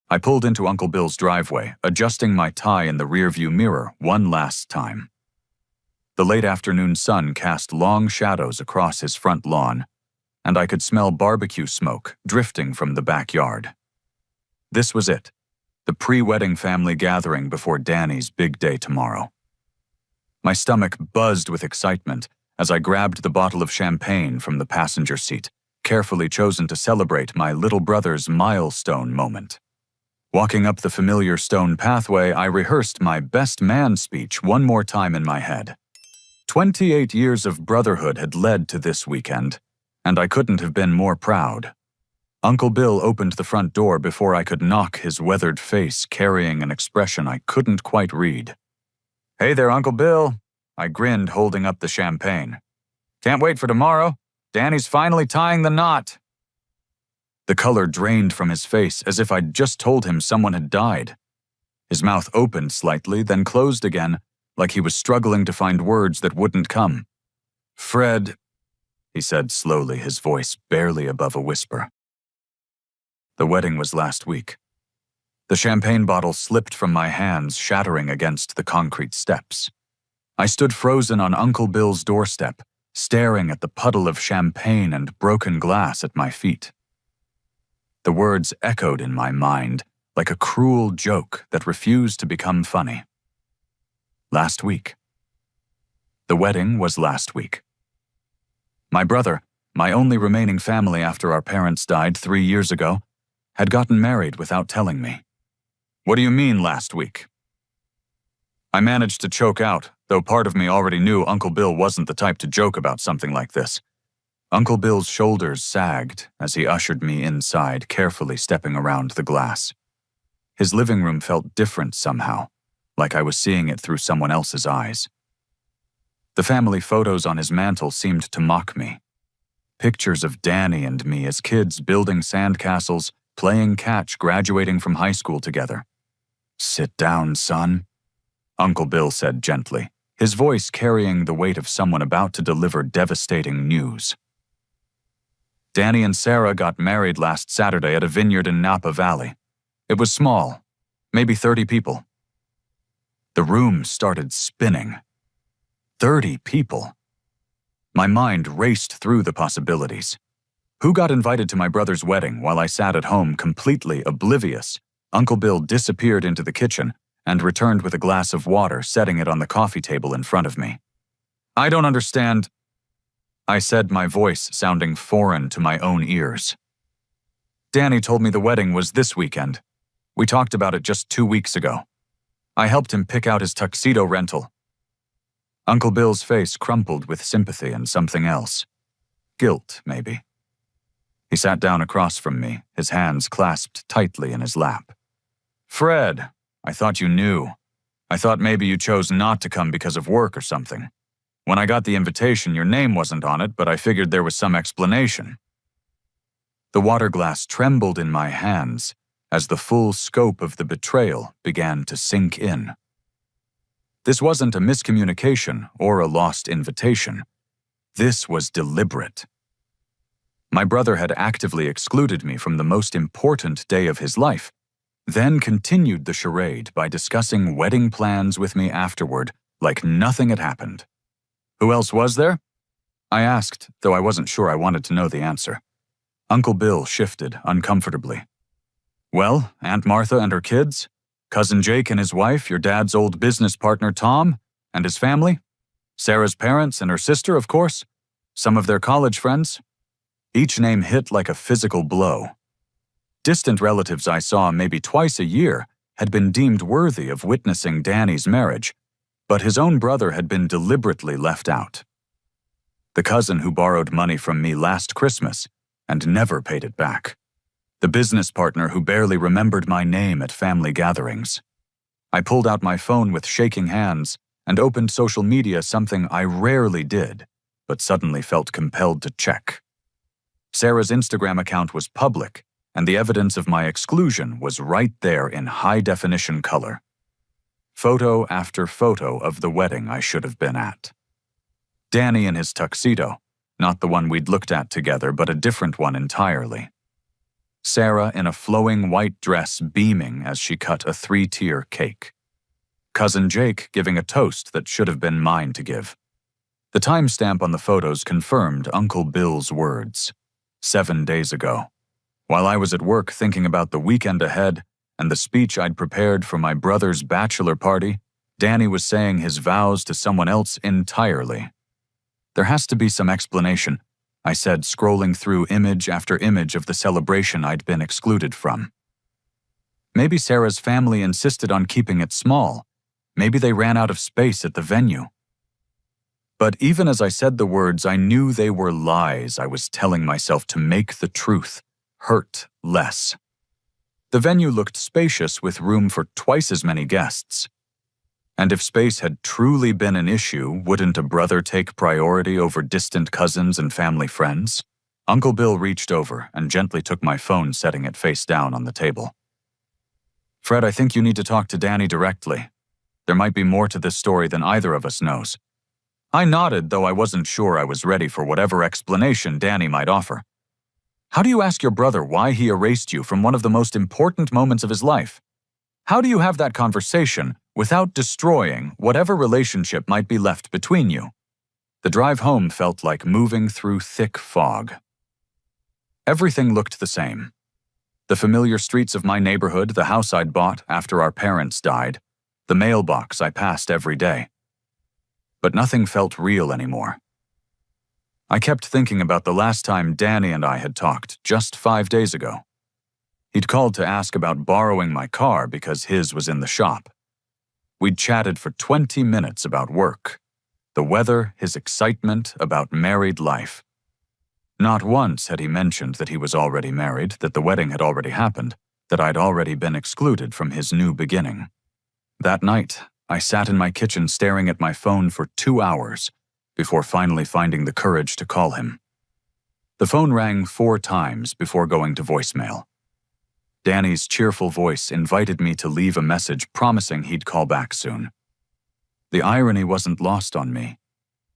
I pulled into Uncle Bill's driveway, adjusting my tie in the rearview mirror one last time. The late afternoon sun cast long shadows across his front lawn, and I could smell barbecue smoke drifting from the backyard. This was it, the pre-wedding family gathering before Danny's big day tomorrow. My stomach buzzed with excitement as I grabbed the bottle of champagne from the passenger seat, carefully chosen to celebrate my little brother's milestone moment. Walking up the familiar stone pathway, I rehearsed my best man speech one more time in my head. 28 years of brotherhood had led to this weekend, and I couldn't have been more proud. Uncle Bill opened the front door before I could knock, his weathered face carrying an expression I couldn't quite read. "Hey there, Uncle Bill," I grinned, holding up the champagne. "Can't wait for tomorrow. Danny's finally tying the knot." The color drained from his face as if I'd just told him someone had died. His mouth opened slightly, then closed again, like he was struggling to find words that wouldn't come. "Fred," he said slowly, his voice barely above a whisper. The wedding was last week. The champagne bottle slipped from my hands, shattering against the concrete steps. I stood frozen on Uncle Bill's doorstep, staring at the puddle of champagne and broken glass at my feet. The words echoed in my mind like a cruel joke that refused to become funny. Last week. The wedding was last week. My brother, my only remaining family after our parents died 3 years ago, had gotten married without telling me. "What do you mean last week?" I managed to choke out, though part of me already knew Uncle Bill wasn't the type to joke about something like this. Uncle Bill's shoulders sagged as he ushered me inside, carefully stepping around the glass. His living room felt different somehow, like I was seeing it through someone else's eyes. The family photos on his mantel seemed to mock me. Pictures of Danny and me as kids building sandcastles, playing catch, graduating from high school together. "Sit down, son," Uncle Bill said gently, his voice carrying the weight of someone about to deliver devastating news. Danny and Sarah got married last Saturday at a vineyard in Napa Valley. It was small, maybe 30 people. The room started spinning. 30 people. My mind raced through the possibilities. Who got invited to my brother's wedding while I sat at home completely oblivious? Uncle Bill disappeared into the kitchen and returned with a glass of water, setting it on the coffee table in front of me. "I don't understand," I said, my voice sounding foreign to my own ears. "Danny told me the wedding was this weekend. We talked about it just 2 weeks ago. I helped him pick out his tuxedo rental." Uncle Bill's face crumpled with sympathy and something else. Guilt, maybe. He sat down across from me, his hands clasped tightly in his lap. "Fred, I thought you knew. I thought maybe you chose not to come because of work or something. When I got the invitation, your name wasn't on it, but I figured there was some explanation." The water glass trembled in my hands as the full scope of the betrayal began to sink in. This wasn't a miscommunication or a lost invitation. This was deliberate. My brother had actively excluded me from the most important day of his life, then continued the charade by discussing wedding plans with me afterward like nothing had happened. "Who else was there?" I asked, though I wasn't sure I wanted to know the answer. Uncle Bill shifted uncomfortably. "Well, Aunt Martha and her kids, Cousin Jake and his wife, your dad's old business partner Tom, and his family, Sarah's parents and her sister, of course, some of their college friends." Each name hit like a physical blow. Distant relatives I saw maybe twice a year had been deemed worthy of witnessing Danny's marriage, but his own brother had been deliberately left out. The cousin who borrowed money from me last Christmas and never paid it back. The business partner who barely remembered my name at family gatherings. I pulled out my phone with shaking hands and opened social media, something I rarely did, but suddenly felt compelled to check. Sarah's Instagram account was public, and the evidence of my exclusion was right there in high-definition color. Photo after photo of the wedding I should have been at. Danny in his tuxedo, not the one we'd looked at together, but a different one entirely. Sarah in a flowing white dress beaming as she cut a 3-tier cake. Cousin Jake giving a toast that should have been mine to give. The timestamp on the photos confirmed Uncle Bill's words. 7 days ago. While I was at work thinking about the weekend ahead and the speech I'd prepared for my brother's bachelor party, Danny was saying his vows to someone else entirely. There has to be some explanation, I said, scrolling through image after image of the celebration I'd been excluded from. Maybe Sarah's family insisted on keeping it small. Maybe they ran out of space at the venue. But even as I said the words, I knew they were lies I was telling myself to make the truth hurt less. The venue looked spacious with room for twice as many guests. And if space had truly been an issue, wouldn't a brother take priority over distant cousins and family friends? Uncle Bill reached over and gently took my phone, setting it face down on the table. Fred, I think you need to talk to Danny directly. There might be more to this story than either of us knows. I nodded, though I wasn't sure I was ready for whatever explanation Danny might offer. How do you ask your brother why he erased you from one of the most important moments of his life? How do you have that conversation without destroying whatever relationship might be left between you? The drive home felt like moving through thick fog. Everything looked the same. The familiar streets of my neighborhood, the house I'd bought after our parents died, the mailbox I passed every day. But nothing felt real anymore. I kept thinking about the last time Danny and I had talked, just 5 days ago. He'd called to ask about borrowing my car because his was in the shop. We'd chatted for 20 minutes about work, the weather, his excitement about married life. Not once had he mentioned that he was already married, that the wedding had already happened, that I'd already been excluded from his new beginning. That night, I sat in my kitchen staring at my phone for 2 hours before finally finding the courage to call him. The phone rang 4 times before going to voicemail. Danny's cheerful voice invited me to leave a message promising he'd call back soon. The irony wasn't lost on me.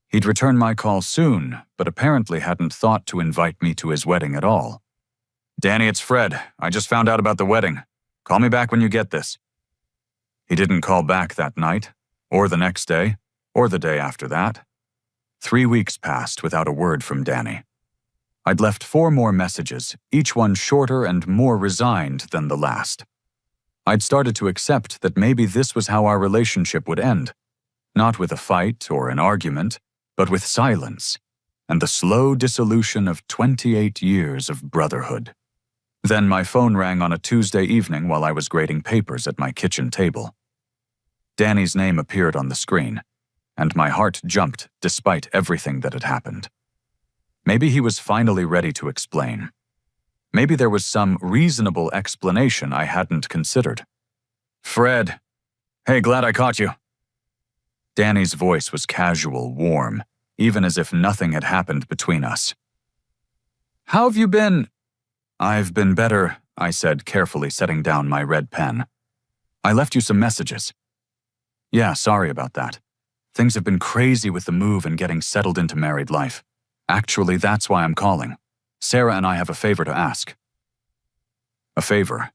He'd return my call soon, but apparently hadn't thought to invite me to his wedding at all. Danny, it's Fred. I just found out about the wedding. Call me back when you get this. He didn't call back that night, or the next day, or the day after that. 3 weeks passed without a word from Danny. I'd left 4 more messages, each one shorter and more resigned than the last. I'd started to accept that maybe this was how our relationship would end, not with a fight or an argument, but with silence and the slow dissolution of 28 years of brotherhood. Then my phone rang on a Tuesday evening while I was grading papers at my kitchen table. Danny's name appeared on the screen, and my heart jumped despite everything that had happened. Maybe he was finally ready to explain. Maybe there was some reasonable explanation I hadn't considered. Fred, hey, glad I caught you. Danny's voice was casual, warm, even as if nothing had happened between us. How have you been? I've been better, I said, carefully setting down my red pen. I left you some messages. Yeah, sorry about that. Things have been crazy with the move and getting settled into married life. Actually, that's why I'm calling. Sarah and I have a favor to ask. A favor.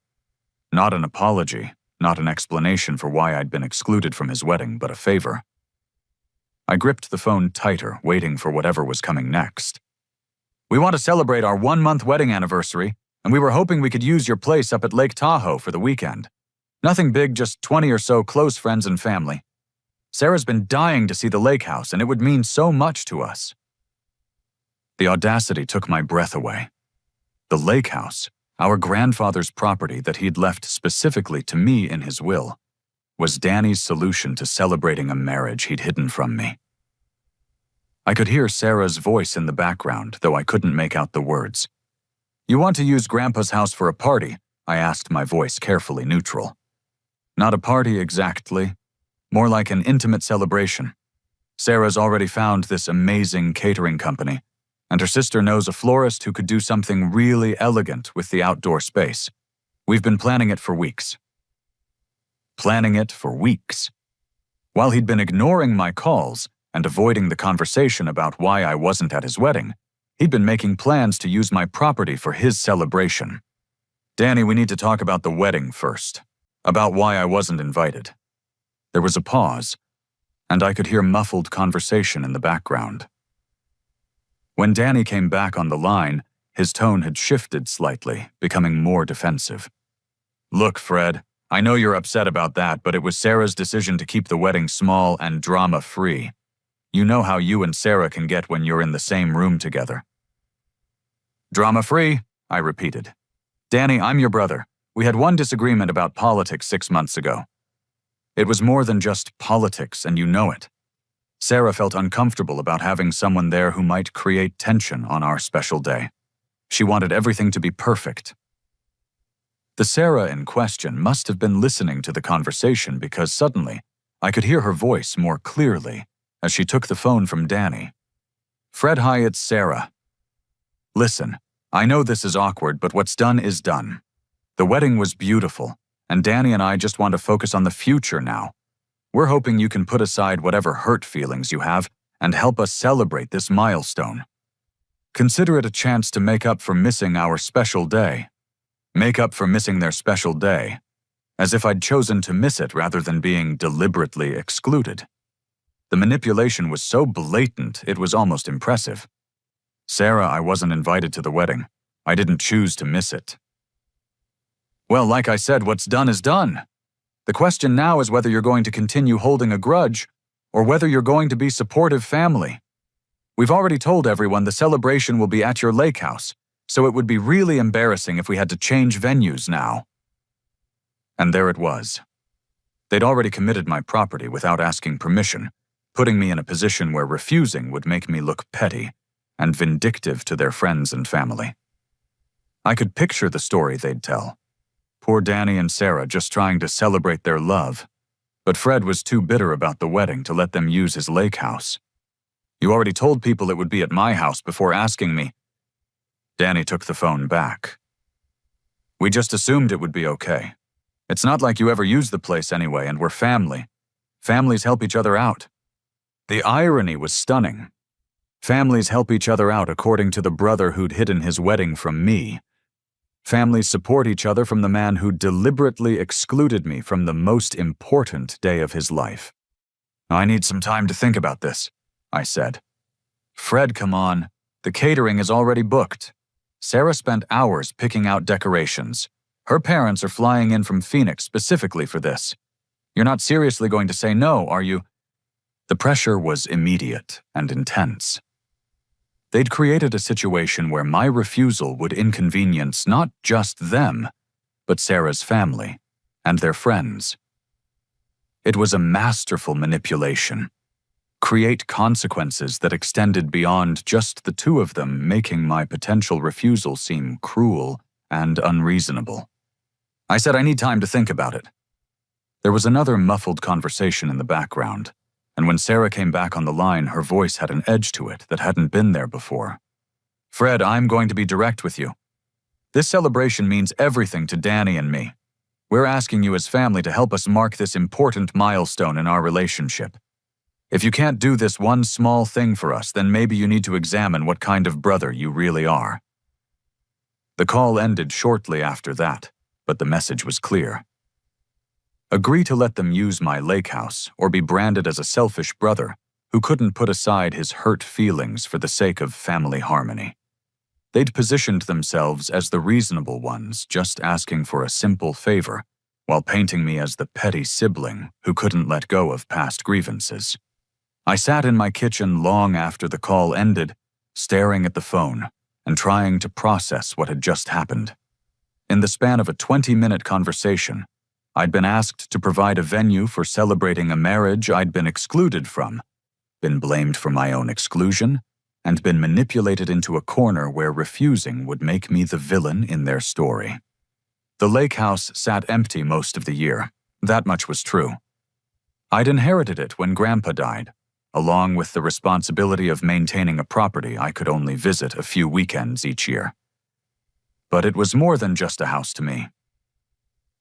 Not an apology, not an explanation for why I'd been excluded from his wedding, but a favor. I gripped the phone tighter, waiting for whatever was coming next. We want to celebrate our 1-month wedding anniversary, and we were hoping we could use your place up at Lake Tahoe for the weekend. Nothing big, just 20 or so close friends and family. Sarah's been dying to see the lake house, and it would mean so much to us. The audacity took my breath away. The lake house, our grandfather's property that he'd left specifically to me in his will, was Danny's solution to celebrating a marriage he'd hidden from me. I could hear Sarah's voice in the background, though I couldn't make out the words. You want to use Grandpa's house for a party? I asked, my voice carefully neutral. Not a party exactly, more like an intimate celebration. Sarah's already found this amazing catering company, and her sister knows a florist who could do something really elegant with the outdoor space. We've been planning it for weeks. Planning it for weeks. While he'd been ignoring my calls and avoiding the conversation about why I wasn't at his wedding, he'd been making plans to use my property for his celebration. Danny, we need to talk about the wedding first, about why I wasn't invited. There was a pause, and I could hear muffled conversation in the background. When Danny came back on the line, his tone had shifted slightly, becoming more defensive. Look, Fred, I know you're upset about that, but it was Sarah's decision to keep the wedding small and drama-free. You know how you and Sarah can get when you're in the same room together. Drama-free, I repeated. Danny, I'm your brother. We had one disagreement about politics 6 months ago. It was more than just politics, and you know it. Sarah felt uncomfortable about having someone there who might create tension on our special day. She wanted everything to be perfect. The Sarah in question must have been listening to the conversation because suddenly I could hear her voice more clearly as she took the phone from Danny. Fred, hi, it's Sarah. Listen, I know this is awkward, but what's done is done. The wedding was beautiful, and Danny and I just want to focus on the future now. We're hoping you can put aside whatever hurt feelings you have and help us celebrate this milestone. Consider it a chance to make up for missing our special day. Make up for missing their special day, as if I'd chosen to miss it rather than being deliberately excluded. The manipulation was so blatant it was almost impressive. Sarah, I wasn't invited to the wedding. I didn't choose to miss it. Well, like I said, what's done is done. The question now is whether you're going to continue holding a grudge or whether you're going to be supportive family. We've already told everyone the celebration will be at your lake house, so it would be really embarrassing if we had to change venues now. And there it was. They'd already committed my property without asking permission, putting me in a position where refusing would make me look petty and vindictive to their friends and family. I could picture the story they'd tell. Poor Danny and Sarah just trying to celebrate their love, but Fred was too bitter about the wedding to let them use his lake house. You already told people it would be at my house before asking me. Danny took the phone back. We just assumed it would be okay. It's not like you ever used the place anyway, and we're family. Families help each other out. The irony was stunning. Families help each other out according to the brother who'd hidden his wedding from me. Families support each other from the man who deliberately excluded me from the most important day of his life. I need some time to think about this, I said. Fred, come on. The catering is already booked. Sarah spent hours picking out decorations. Her parents are flying in from Phoenix specifically for this. You're not seriously going to say no, are you? The pressure was immediate and intense. They'd created a situation where my refusal would inconvenience not just them, but Sarah's family and their friends. It was a masterful manipulation. Create consequences that extended beyond just the two of them, making my potential refusal seem cruel and unreasonable. I said I need time to think about it. There was another muffled conversation in the background, and when Sarah came back on the line, her voice had an edge to it that hadn't been there before. Fred, I'm going to be direct with you. This celebration means everything to Danny and me. We're asking you as family to help us mark this important milestone in our relationship. If you can't do this one small thing for us, then maybe you need to examine what kind of brother you really are. The call ended shortly after that, but the message was clear. Agree to let them use my lake house or be branded as a selfish brother who couldn't put aside his hurt feelings for the sake of family harmony. They'd positioned themselves as the reasonable ones, just asking for a simple favor, while painting me as the petty sibling who couldn't let go of past grievances. I sat in my kitchen long after the call ended, staring at the phone and trying to process what had just happened. In the span of a 20-minute conversation, I'd been asked to provide a venue for celebrating a marriage I'd been excluded from, been blamed for my own exclusion, and been manipulated into a corner where refusing would make me the villain in their story. The lake house sat empty most of the year. That much was true. I'd inherited it when Grandpa died, along with the responsibility of maintaining a property I could only visit a few weekends each year. But it was more than just a house to me.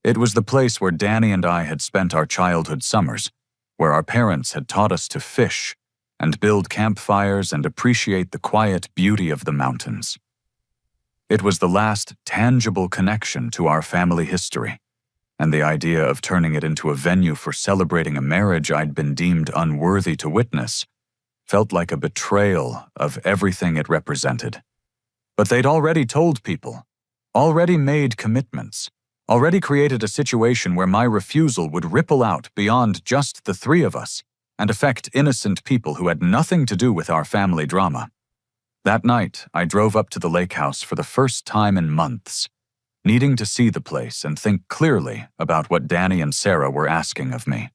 It was the place where Danny and I had spent our childhood summers, where our parents had taught us to fish and build campfires and appreciate the quiet beauty of the mountains. It was the last tangible connection to our family history, and the idea of turning it into a venue for celebrating a marriage I'd been deemed unworthy to witness felt like a betrayal of everything it represented. But they'd already told people, already made commitments, already created a situation where my refusal would ripple out beyond just the three of us and affect innocent people who had nothing to do with our family drama. That night, I drove up to the lake house for the first time in months, needing to see the place and think clearly about what Danny and Sarah were asking of me.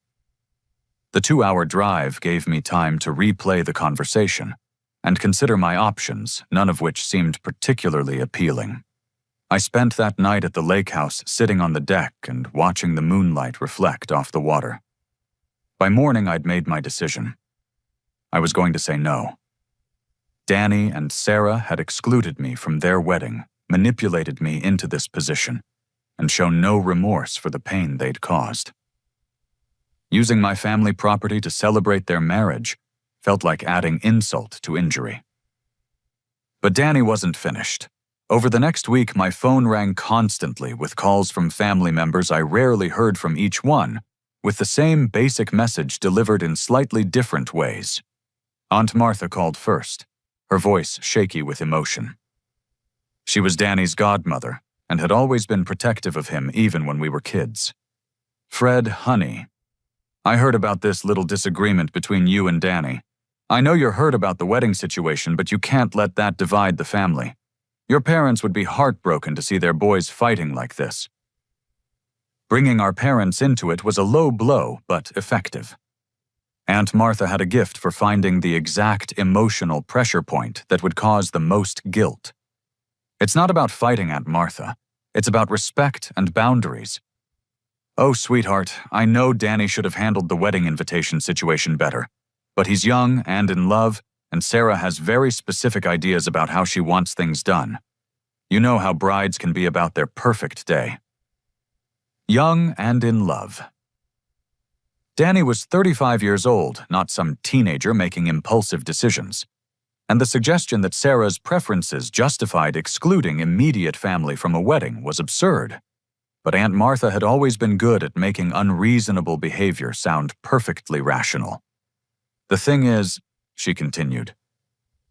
The 2-hour drive gave me time to replay the conversation and consider my options, none of which seemed particularly appealing. I spent that night at the lake house sitting on the deck and watching the moonlight reflect off the water. By morning, I'd made my decision. I was going to say no. Danny and Sarah had excluded me from their wedding, manipulated me into this position, and shown no remorse for the pain they'd caused. Using my family property to celebrate their marriage felt like adding insult to injury. But Danny wasn't finished. Over the next week, my phone rang constantly with calls from family members I rarely heard from each one, with the same basic message delivered in slightly different ways. Aunt Martha called first, her voice shaky with emotion. She was Danny's godmother and had always been protective of him even when we were kids. "Fred, honey, I heard about this little disagreement between you and Danny. I know you're hurt about the wedding situation, but you can't let that divide the family. Your parents would be heartbroken to see their boys fighting like this." Bringing our parents into it was a low blow, but effective. Aunt Martha had a gift for finding the exact emotional pressure point that would cause the most guilt. It's not about fighting Aunt Martha. It's about respect and boundaries. "Oh, sweetheart, I know Danny should have handled the wedding invitation situation better, but he's young and in love, and Sarah has very specific ideas about how she wants things done. You know how brides can be about their perfect day." Young and in love. Danny was 35 years old, not some teenager making impulsive decisions. And the suggestion that Sarah's preferences justified excluding immediate family from a wedding was absurd. But Aunt Martha had always been good at making unreasonable behavior sound perfectly rational. "The thing is," she continued,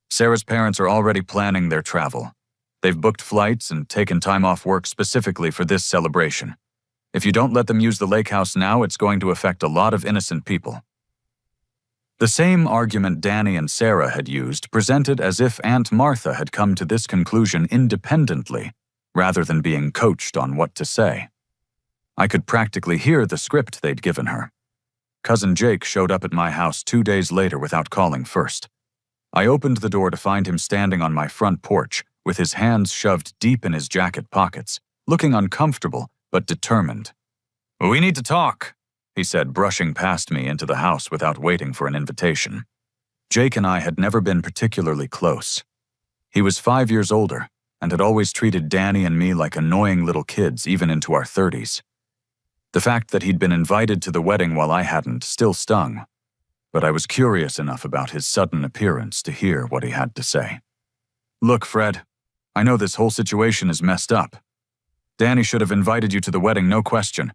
"Sarah's parents are already planning their travel. They've booked flights and taken time off work specifically for this celebration. If you don't let them use the lake house now, it's going to affect a lot of innocent people." The same argument Danny and Sarah had used, presented as if Aunt Martha had come to this conclusion independently, rather than being coached on what to say. I could practically hear the script they'd given her. Cousin Jake showed up at my house 2 days later without calling first. I opened the door to find him standing on my front porch, with his hands shoved deep in his jacket pockets, looking uncomfortable but determined. "We need to talk," he said, brushing past me into the house without waiting for an invitation. Jake and I had never been particularly close. He was 5 years older and had always treated Danny and me like annoying little kids even into our 30s. The fact that he'd been invited to the wedding while I hadn't still stung, but I was curious enough about his sudden appearance to hear what he had to say. "Look, Fred, I know this whole situation is messed up. Danny should have invited you to the wedding, no question.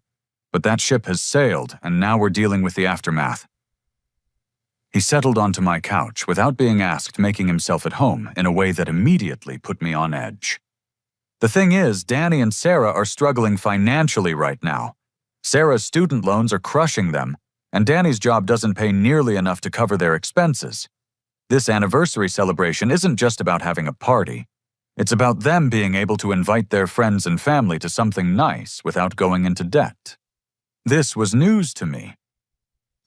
But that ship has sailed, and now we're dealing with the aftermath." He settled onto my couch without being asked, making himself at home in a way that immediately put me on edge. "The thing is, Danny and Sarah are struggling financially right now. Sarah's student loans are crushing them, and Danny's job doesn't pay nearly enough to cover their expenses. This anniversary celebration isn't just about having a party. It's about them being able to invite their friends and family to something nice without going into debt." This was news to me.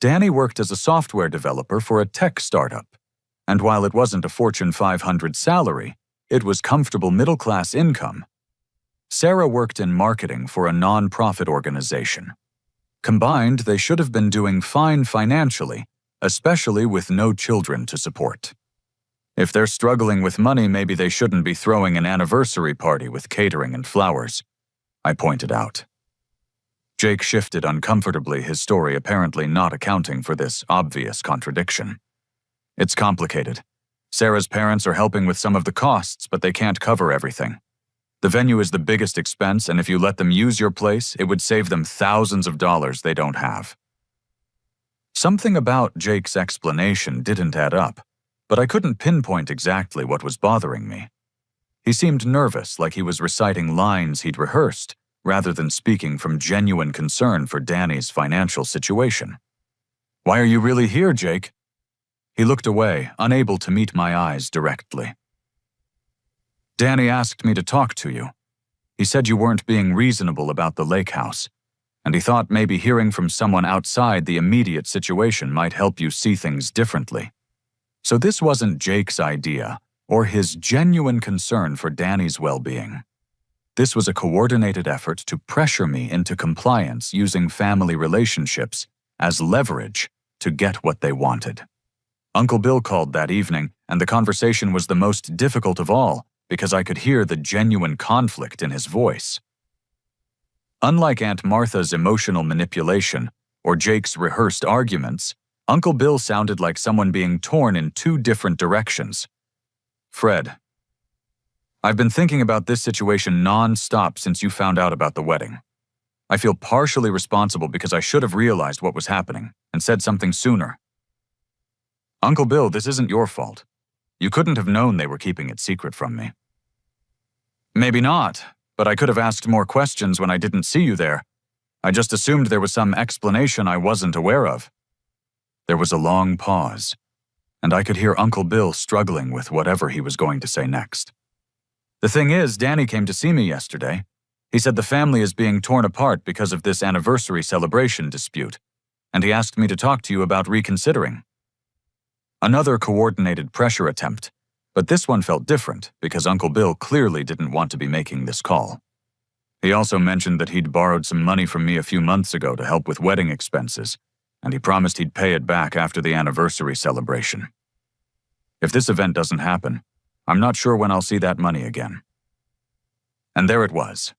Danny worked as a software developer for a tech startup, and while it wasn't a Fortune 500 salary, it was comfortable middle-class income. Sarah worked in marketing for a non-profit organization. Combined, they should have been doing fine financially, especially with no children to support. If they're struggling with money, maybe they shouldn't be throwing an anniversary party with catering and flowers, I pointed out. Jake shifted uncomfortably, his story apparently not accounting for this obvious contradiction. "It's complicated. Sarah's parents are helping with some of the costs, but they can't cover everything. The venue is the biggest expense, and if you let them use your place, it would save them thousands of dollars they don't have. Something about Jake's explanation didn't add up, but I couldn't pinpoint exactly what was bothering me. He seemed nervous, like he was reciting lines he'd rehearsed, rather than speaking from genuine concern for Danny's financial situation. "Why are you really here, Jake?" He looked away, unable to meet my eyes directly. "Danny asked me to talk to you. He said you weren't being reasonable about the lake house, and he thought maybe hearing from someone outside the immediate situation might help you see things differently." So this wasn't Jake's idea, or his genuine concern for Danny's well-being. This was a coordinated effort to pressure me into compliance using family relationships as leverage to get what they wanted. Uncle Bill called that evening, and the conversation was the most difficult of all because I could hear the genuine conflict in his voice. Unlike Aunt Martha's emotional manipulation or Jake's rehearsed arguments, Uncle Bill sounded like someone being torn in two different directions. "Fred, I've been thinking about this situation non-stop since you found out about the wedding. I feel partially responsible because I should have realized what was happening and said something sooner. Uncle Bill, this isn't your fault. You couldn't have known they were keeping it secret from me." "Maybe not, but I could have asked more questions when I didn't see you there. I just assumed there was some explanation I wasn't aware of." There was a long pause, and I could hear Uncle Bill struggling with whatever he was going to say next. "The thing is, Danny came to see me yesterday. He said the family is being torn apart because of this anniversary celebration dispute, and he asked me to talk to you about reconsidering." Another coordinated pressure attempt, but this one felt different because Uncle Bill clearly didn't want to be making this call. He also mentioned that he'd borrowed some money from me a few months ago to help with wedding expenses, and he promised he'd pay it back after the anniversary celebration. If this event doesn't happen, I'm not sure when I'll see that money again. And there it was.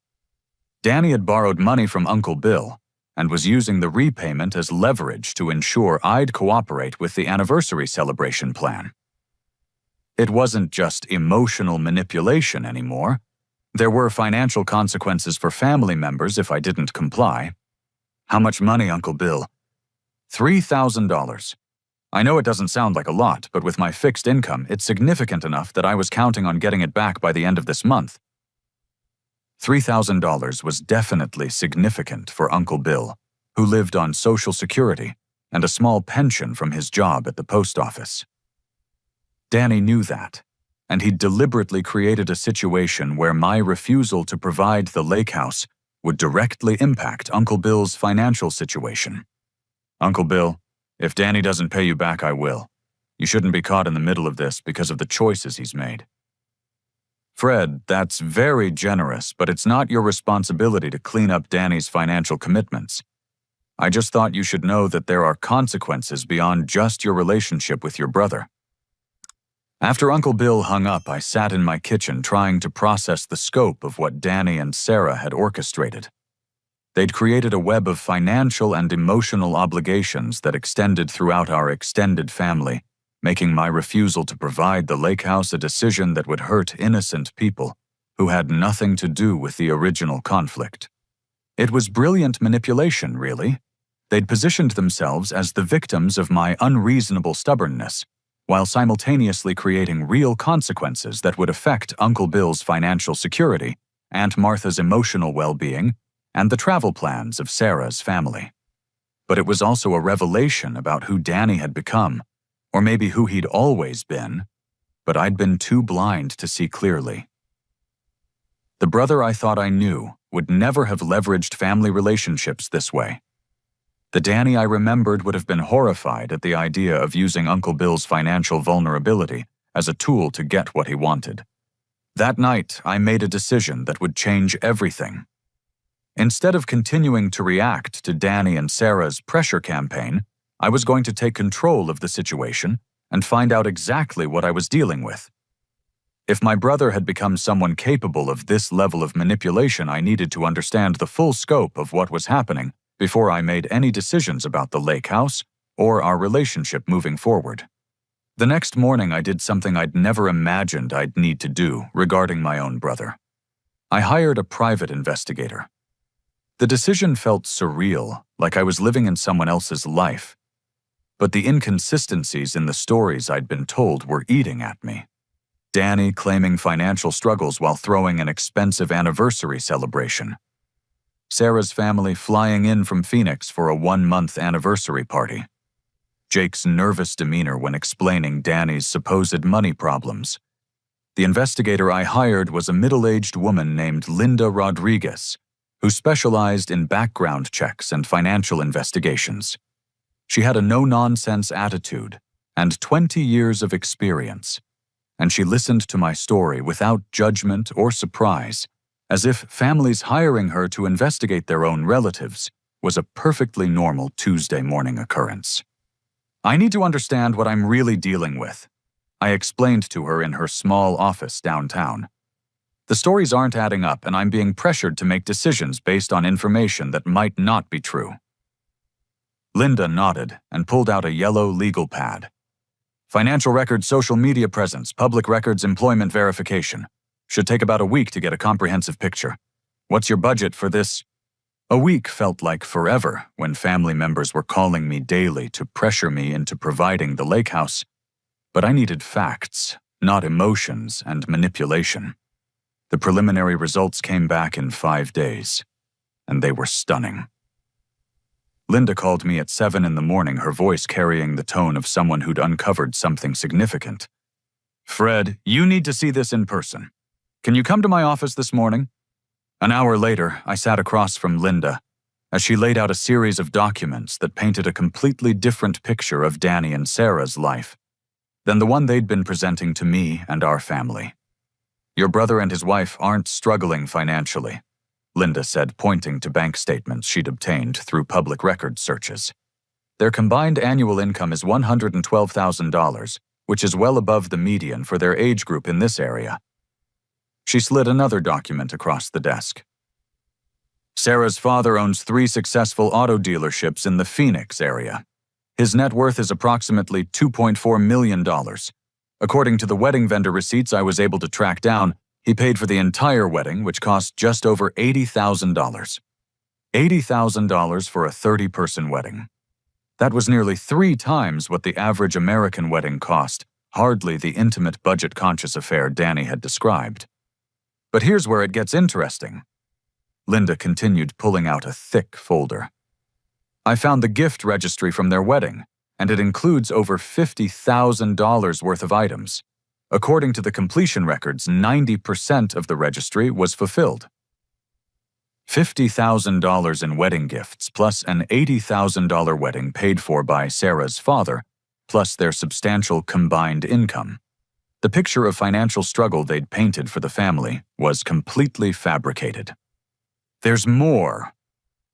Danny had borrowed money from Uncle Bill and was using the repayment as leverage to ensure I'd cooperate with the anniversary celebration plan. It wasn't just emotional manipulation anymore. There were financial consequences for family members if I didn't comply. "How much money, Uncle Bill?" $3,000. I know it doesn't sound like a lot, but with my fixed income, it's significant enough that I was counting on getting it back by the end of this month. $3,000 was definitely significant for Uncle Bill, who lived on Social Security and a small pension from his job at the post office. Danny knew that, and he'd deliberately created a situation where my refusal to provide the lake house would directly impact Uncle Bill's financial situation. "Uncle Bill, if Danny doesn't pay you back, I will. You shouldn't be caught in the middle of this because of the choices he's made." "Fred, that's very generous, but it's not your responsibility to clean up Danny's financial commitments. I just thought you should know that there are consequences beyond just your relationship with your brother." After Uncle Bill hung up, I sat in my kitchen trying to process the scope of what Danny and Sarah had orchestrated. They'd created a web of financial and emotional obligations that extended throughout our extended family, making my refusal to provide the lake house a decision that would hurt innocent people who had nothing to do with the original conflict. It was brilliant manipulation, really. They'd positioned themselves as the victims of my unreasonable stubbornness, while simultaneously creating real consequences that would affect Uncle Bill's financial security, Aunt Martha's emotional well-being, and the travel plans of Sarah's family. But it was also a revelation about who Danny had become, or maybe who he'd always been, but I'd been too blind to see clearly. The brother I thought I knew would never have leveraged family relationships this way. The Danny I remembered would have been horrified at the idea of using Uncle Bill's financial vulnerability as a tool to get what he wanted. That night, I made a decision that would change everything. Instead of continuing to react to Danny and Sarah's pressure campaign, I was going to take control of the situation and find out exactly what I was dealing with. If my brother had become someone capable of this level of manipulation, I needed to understand the full scope of what was happening before I made any decisions about the lake house or our relationship moving forward. The next morning, I did something I'd never imagined I'd need to do regarding my own brother. I hired a private investigator. The decision felt surreal, like I was living in someone else's life. But the inconsistencies in the stories I'd been told were eating at me. Danny claiming financial struggles while throwing an expensive anniversary celebration. Sarah's family flying in from Phoenix for a 1-month anniversary party. Jake's nervous demeanor when explaining Danny's supposed money problems. The investigator I hired was a middle-aged woman named Linda Rodriguez, who specialized in background checks and financial investigations. She had a no-nonsense attitude and 20 years of experience, and she listened to my story without judgment or surprise, as if families hiring her to investigate their own relatives was a perfectly normal Tuesday morning occurrence. I need to understand what I'm really dealing with, I explained to her in her small office downtown. The stories aren't adding up, and I'm being pressured to make decisions based on information that might not be true. Linda nodded and pulled out a yellow legal pad. Financial records, social media presence, public records, employment verification. Should take about a week to get a comprehensive picture. What's your budget for this? A week felt like forever when family members were calling me daily to pressure me into providing the lake house. But I needed facts, not emotions and manipulation. The preliminary results came back in 5 days, and they were stunning. Linda called me at 7 in the morning, her voice carrying the tone of someone who'd uncovered something significant. "Fred, you need to see this in person. Can you come to my office this morning?" An hour later, I sat across from Linda as she laid out a series of documents that painted a completely different picture of Danny and Sarah's life than the one they'd been presenting to me and our family. "Your brother and his wife aren't struggling financially," Linda said, pointing to bank statements she'd obtained through public record searches. "Their combined annual income is $112,000, which is well above the median for their age group in this area." She slid another document across the desk. "Sarah's father owns 3 successful auto dealerships in the Phoenix area. His net worth is approximately $2.4 million. According to the wedding vendor receipts I was able to track down, he paid for the entire wedding, which cost just over $80,000. $80,000 for a 30-person wedding. That was nearly 3 times what the average American wedding cost, hardly the intimate budget-conscious affair Danny had described. But here's where it gets interesting." Linda continued, pulling out a thick folder. "I found the gift registry from their wedding, and it includes over $50,000 worth of items. According to the completion records, 90% of the registry was fulfilled. $50,000 in wedding gifts, plus an $80,000 wedding paid for by Sarah's father, plus their substantial combined income. The picture of financial struggle they'd painted for the family was completely fabricated." "There's more,"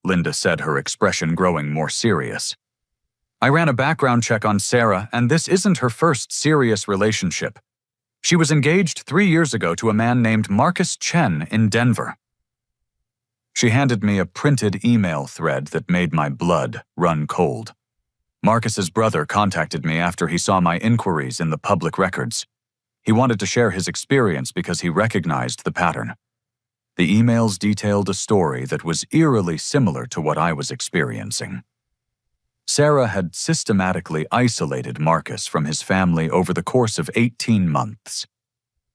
Linda said, her expression growing more serious. "I ran a background check on Sarah, and this isn't her first serious relationship. She was engaged 3 years ago to a man named Marcus Chen in Denver." She handed me a printed email thread that made my blood run cold. Marcus's brother contacted me after he saw my inquiries in the public records. He wanted to share his experience because he recognized the pattern. The emails detailed a story that was eerily similar to what I was experiencing. Sarah had systematically isolated Marcus from his family over the course of 18 months.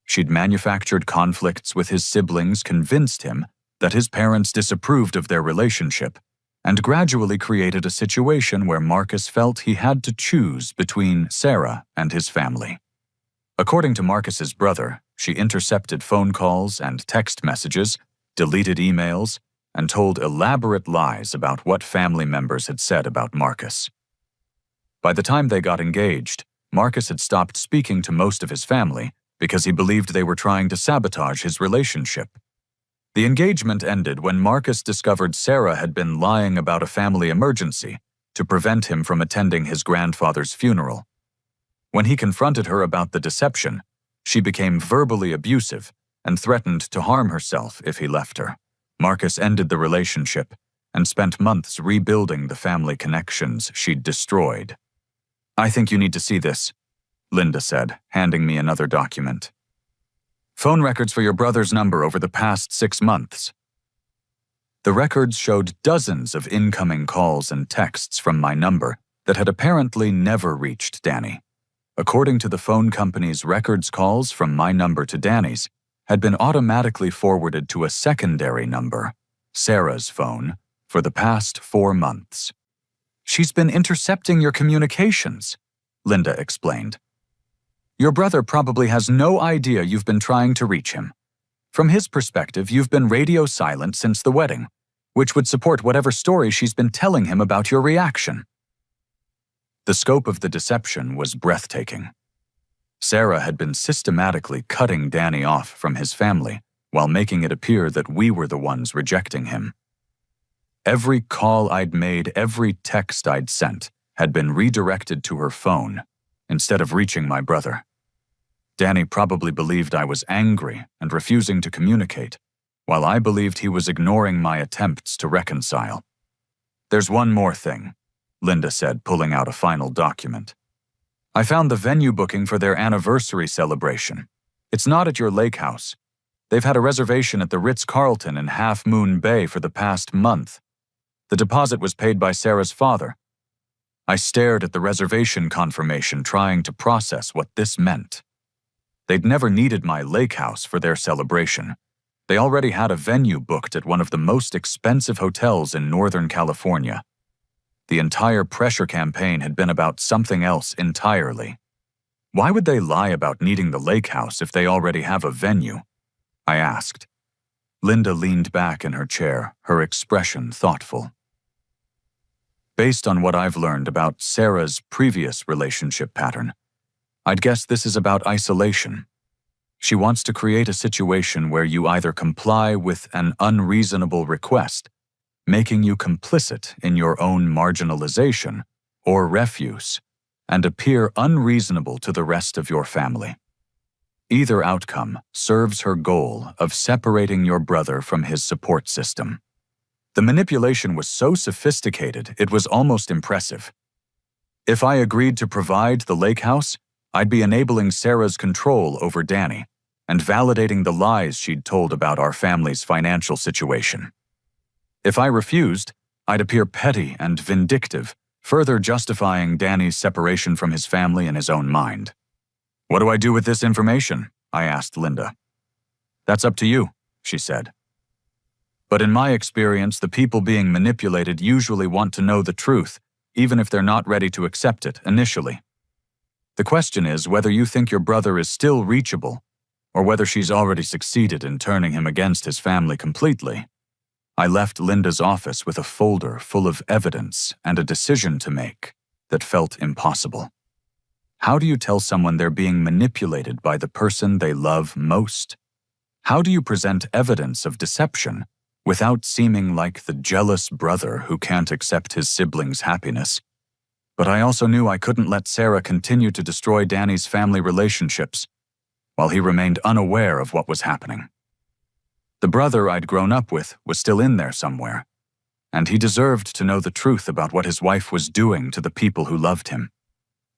She'd manufactured conflicts with his siblings, convinced him that his parents disapproved of their relationship, and gradually created a situation where Marcus felt he had to choose between Sarah and his family. According to Marcus's brother, she intercepted phone calls and text messages, deleted emails, and told elaborate lies about what family members had said about Marcus. By the time they got engaged, Marcus had stopped speaking to most of his family because he believed they were trying to sabotage his relationship. The engagement ended when Marcus discovered Sarah had been lying about a family emergency to prevent him from attending his grandfather's funeral. When he confronted her about the deception, she became verbally abusive and threatened to harm herself if he left her. Marcus ended the relationship and spent months rebuilding the family connections she'd destroyed. "I think you need to see this," Linda said, handing me another document. Phone records for your brother's number over the past 6 months. The records showed dozens of incoming calls and texts from my number that had apparently never reached Danny. According to the phone company's records, calls from my number to Danny's had been automatically forwarded to a secondary number, Sarah's phone, for the past 4 months. She's been intercepting your communications, Linda explained. Your brother probably has no idea you've been trying to reach him. From his perspective, you've been radio silent since the wedding, which would support whatever story she's been telling him about your reaction. The scope of the deception was breathtaking. Sarah had been systematically cutting Danny off from his family while making it appear that we were the ones rejecting him. Every call I'd made, every text I'd sent, had been redirected to her phone instead of reaching my brother. Danny probably believed I was angry and refusing to communicate, while I believed he was ignoring my attempts to reconcile. There's one more thing, Linda said, pulling out a final document. I found the venue booking for their anniversary celebration. It's not at your lake house. They've had a reservation at the Ritz-Carlton in Half Moon Bay for the past month. The deposit was paid by Sarah's father. I stared at the reservation confirmation, trying to process what this meant. They'd never needed my lake house for their celebration. They already had a venue booked at one of the most expensive hotels in Northern California. The entire pressure campaign had been about something else entirely. Why would they lie about needing the lake house if they already have a venue? I asked. Linda leaned back in her chair, her expression thoughtful. Based on what I've learned about Sarah's previous relationship pattern, I'd guess this is about isolation. She wants to create a situation where you either comply with an unreasonable request, making you complicit in your own marginalization, or refuse, and appear unreasonable to the rest of your family. Either outcome serves her goal of separating your brother from his support system. The manipulation was so sophisticated, it was almost impressive. If I agreed to provide the lake house, I'd be enabling Sarah's control over Danny and validating the lies she'd told about our family's financial situation. If I refused, I'd appear petty and vindictive, further justifying Danny's separation from his family in his own mind. What do I do with this information? I asked Linda. That's up to you, she said. But in my experience, the people being manipulated usually want to know the truth, even if they're not ready to accept it initially. The question is whether you think your brother is still reachable, or whether she's already succeeded in turning him against his family completely. I left Linda's office with a folder full of evidence and a decision to make that felt impossible. How do you tell someone they're being manipulated by the person they love most? How do you present evidence of deception without seeming like the jealous brother who can't accept his siblings' happiness? But I also knew I couldn't let Sarah continue to destroy Danny's family relationships while he remained unaware of what was happening. The brother I'd grown up with was still in there somewhere, and he deserved to know the truth about what his wife was doing to the people who loved him.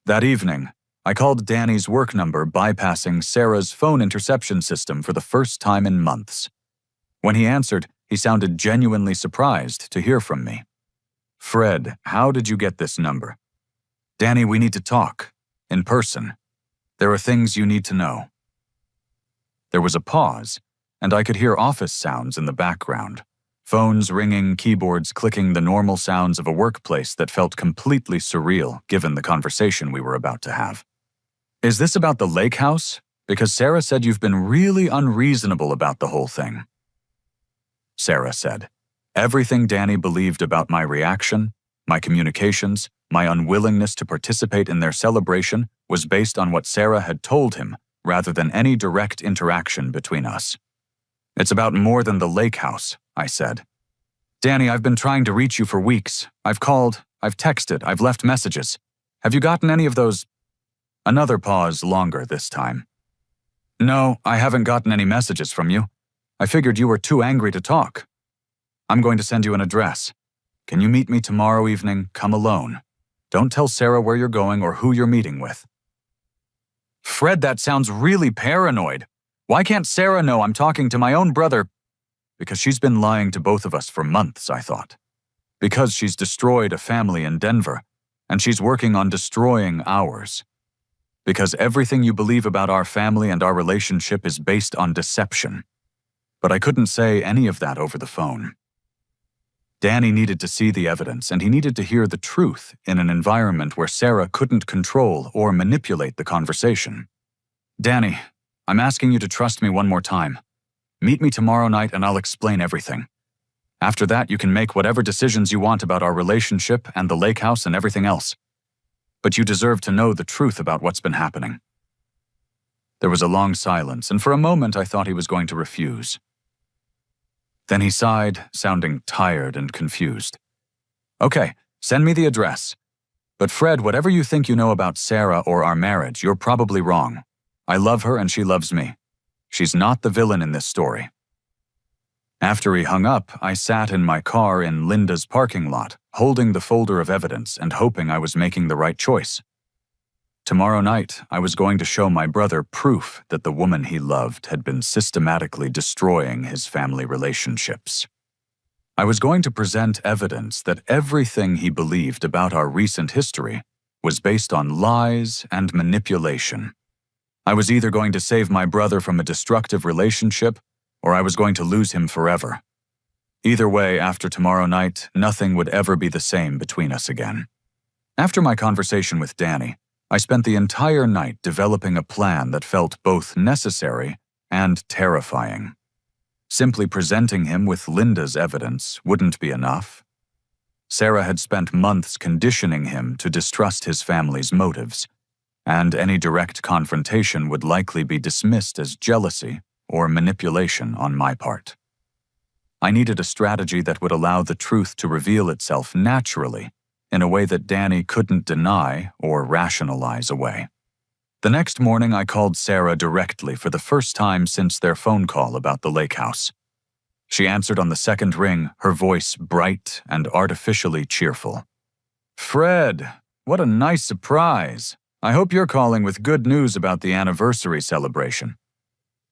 That evening, I called Danny's work number, bypassing Sarah's phone interception system for the first time in months. When he answered, he sounded genuinely surprised to hear from me. Fred, how did you get this number? Danny, we need to talk. In person. There are things you need to know. There was a pause, and I could hear office sounds in the background. Phones ringing, keyboards clicking, the normal sounds of a workplace that felt completely surreal given the conversation we were about to have. Is this about the lake house? Because Sarah said you've been really unreasonable about the whole thing. Sarah said, everything Danny believed about my reaction, my communications, my unwillingness to participate in their celebration was based on what Sarah had told him rather than any direct interaction between us. It's about more than the lake house, I said. Danny, I've been trying to reach you for weeks. I've called, I've texted, I've left messages. Have you gotten any of those? Another pause, longer this time. No, I haven't gotten any messages from you. I figured you were too angry to talk. I'm going to send you an address. Can you meet me tomorrow evening? Come alone. Don't tell Sarah where you're going or who you're meeting with. Fred, that sounds really paranoid. Why can't Sarah know I'm talking to my own brother? Because she's been lying to both of us for months, I thought. Because she's destroyed a family in Denver, and she's working on destroying ours. Because everything you believe about our family and our relationship is based on deception. But I couldn't say any of that over the phone. Danny needed to see the evidence, and he needed to hear the truth in an environment where Sarah couldn't control or manipulate the conversation. Danny, I'm asking you to trust me one more time. Meet me tomorrow night and I'll explain everything. After that, you can make whatever decisions you want about our relationship and the lake house and everything else. But you deserve to know the truth about what's been happening. There was a long silence, and for a moment I thought he was going to refuse. Then he sighed, sounding tired and confused. Okay, send me the address. But Fred, whatever you think you know about Sarah or our marriage, you're probably wrong. I love her and she loves me. She's not the villain in this story. After he hung up, I sat in my car in Linda's parking lot, holding the folder of evidence and hoping I was making the right choice. Tomorrow night, I was going to show my brother proof that the woman he loved had been systematically destroying his family relationships. I was going to present evidence that everything he believed about our recent history was based on lies and manipulation. I was either going to save my brother from a destructive relationship, or I was going to lose him forever. Either way, after tomorrow night, nothing would ever be the same between us again. After my conversation with Danny, I spent the entire night developing a plan that felt both necessary and terrifying. Simply presenting him with Linda's evidence wouldn't be enough. Sarah had spent months conditioning him to distrust his family's motives, and any direct confrontation would likely be dismissed as jealousy or manipulation on my part. I needed a strategy that would allow the truth to reveal itself naturally in a way that Danny couldn't deny or rationalize away. The next morning, I called Sarah directly for the first time since their phone call about the lake house. She answered on the second ring, her voice bright and artificially cheerful. Fred, what a nice surprise. I hope you're calling with good news about the anniversary celebration.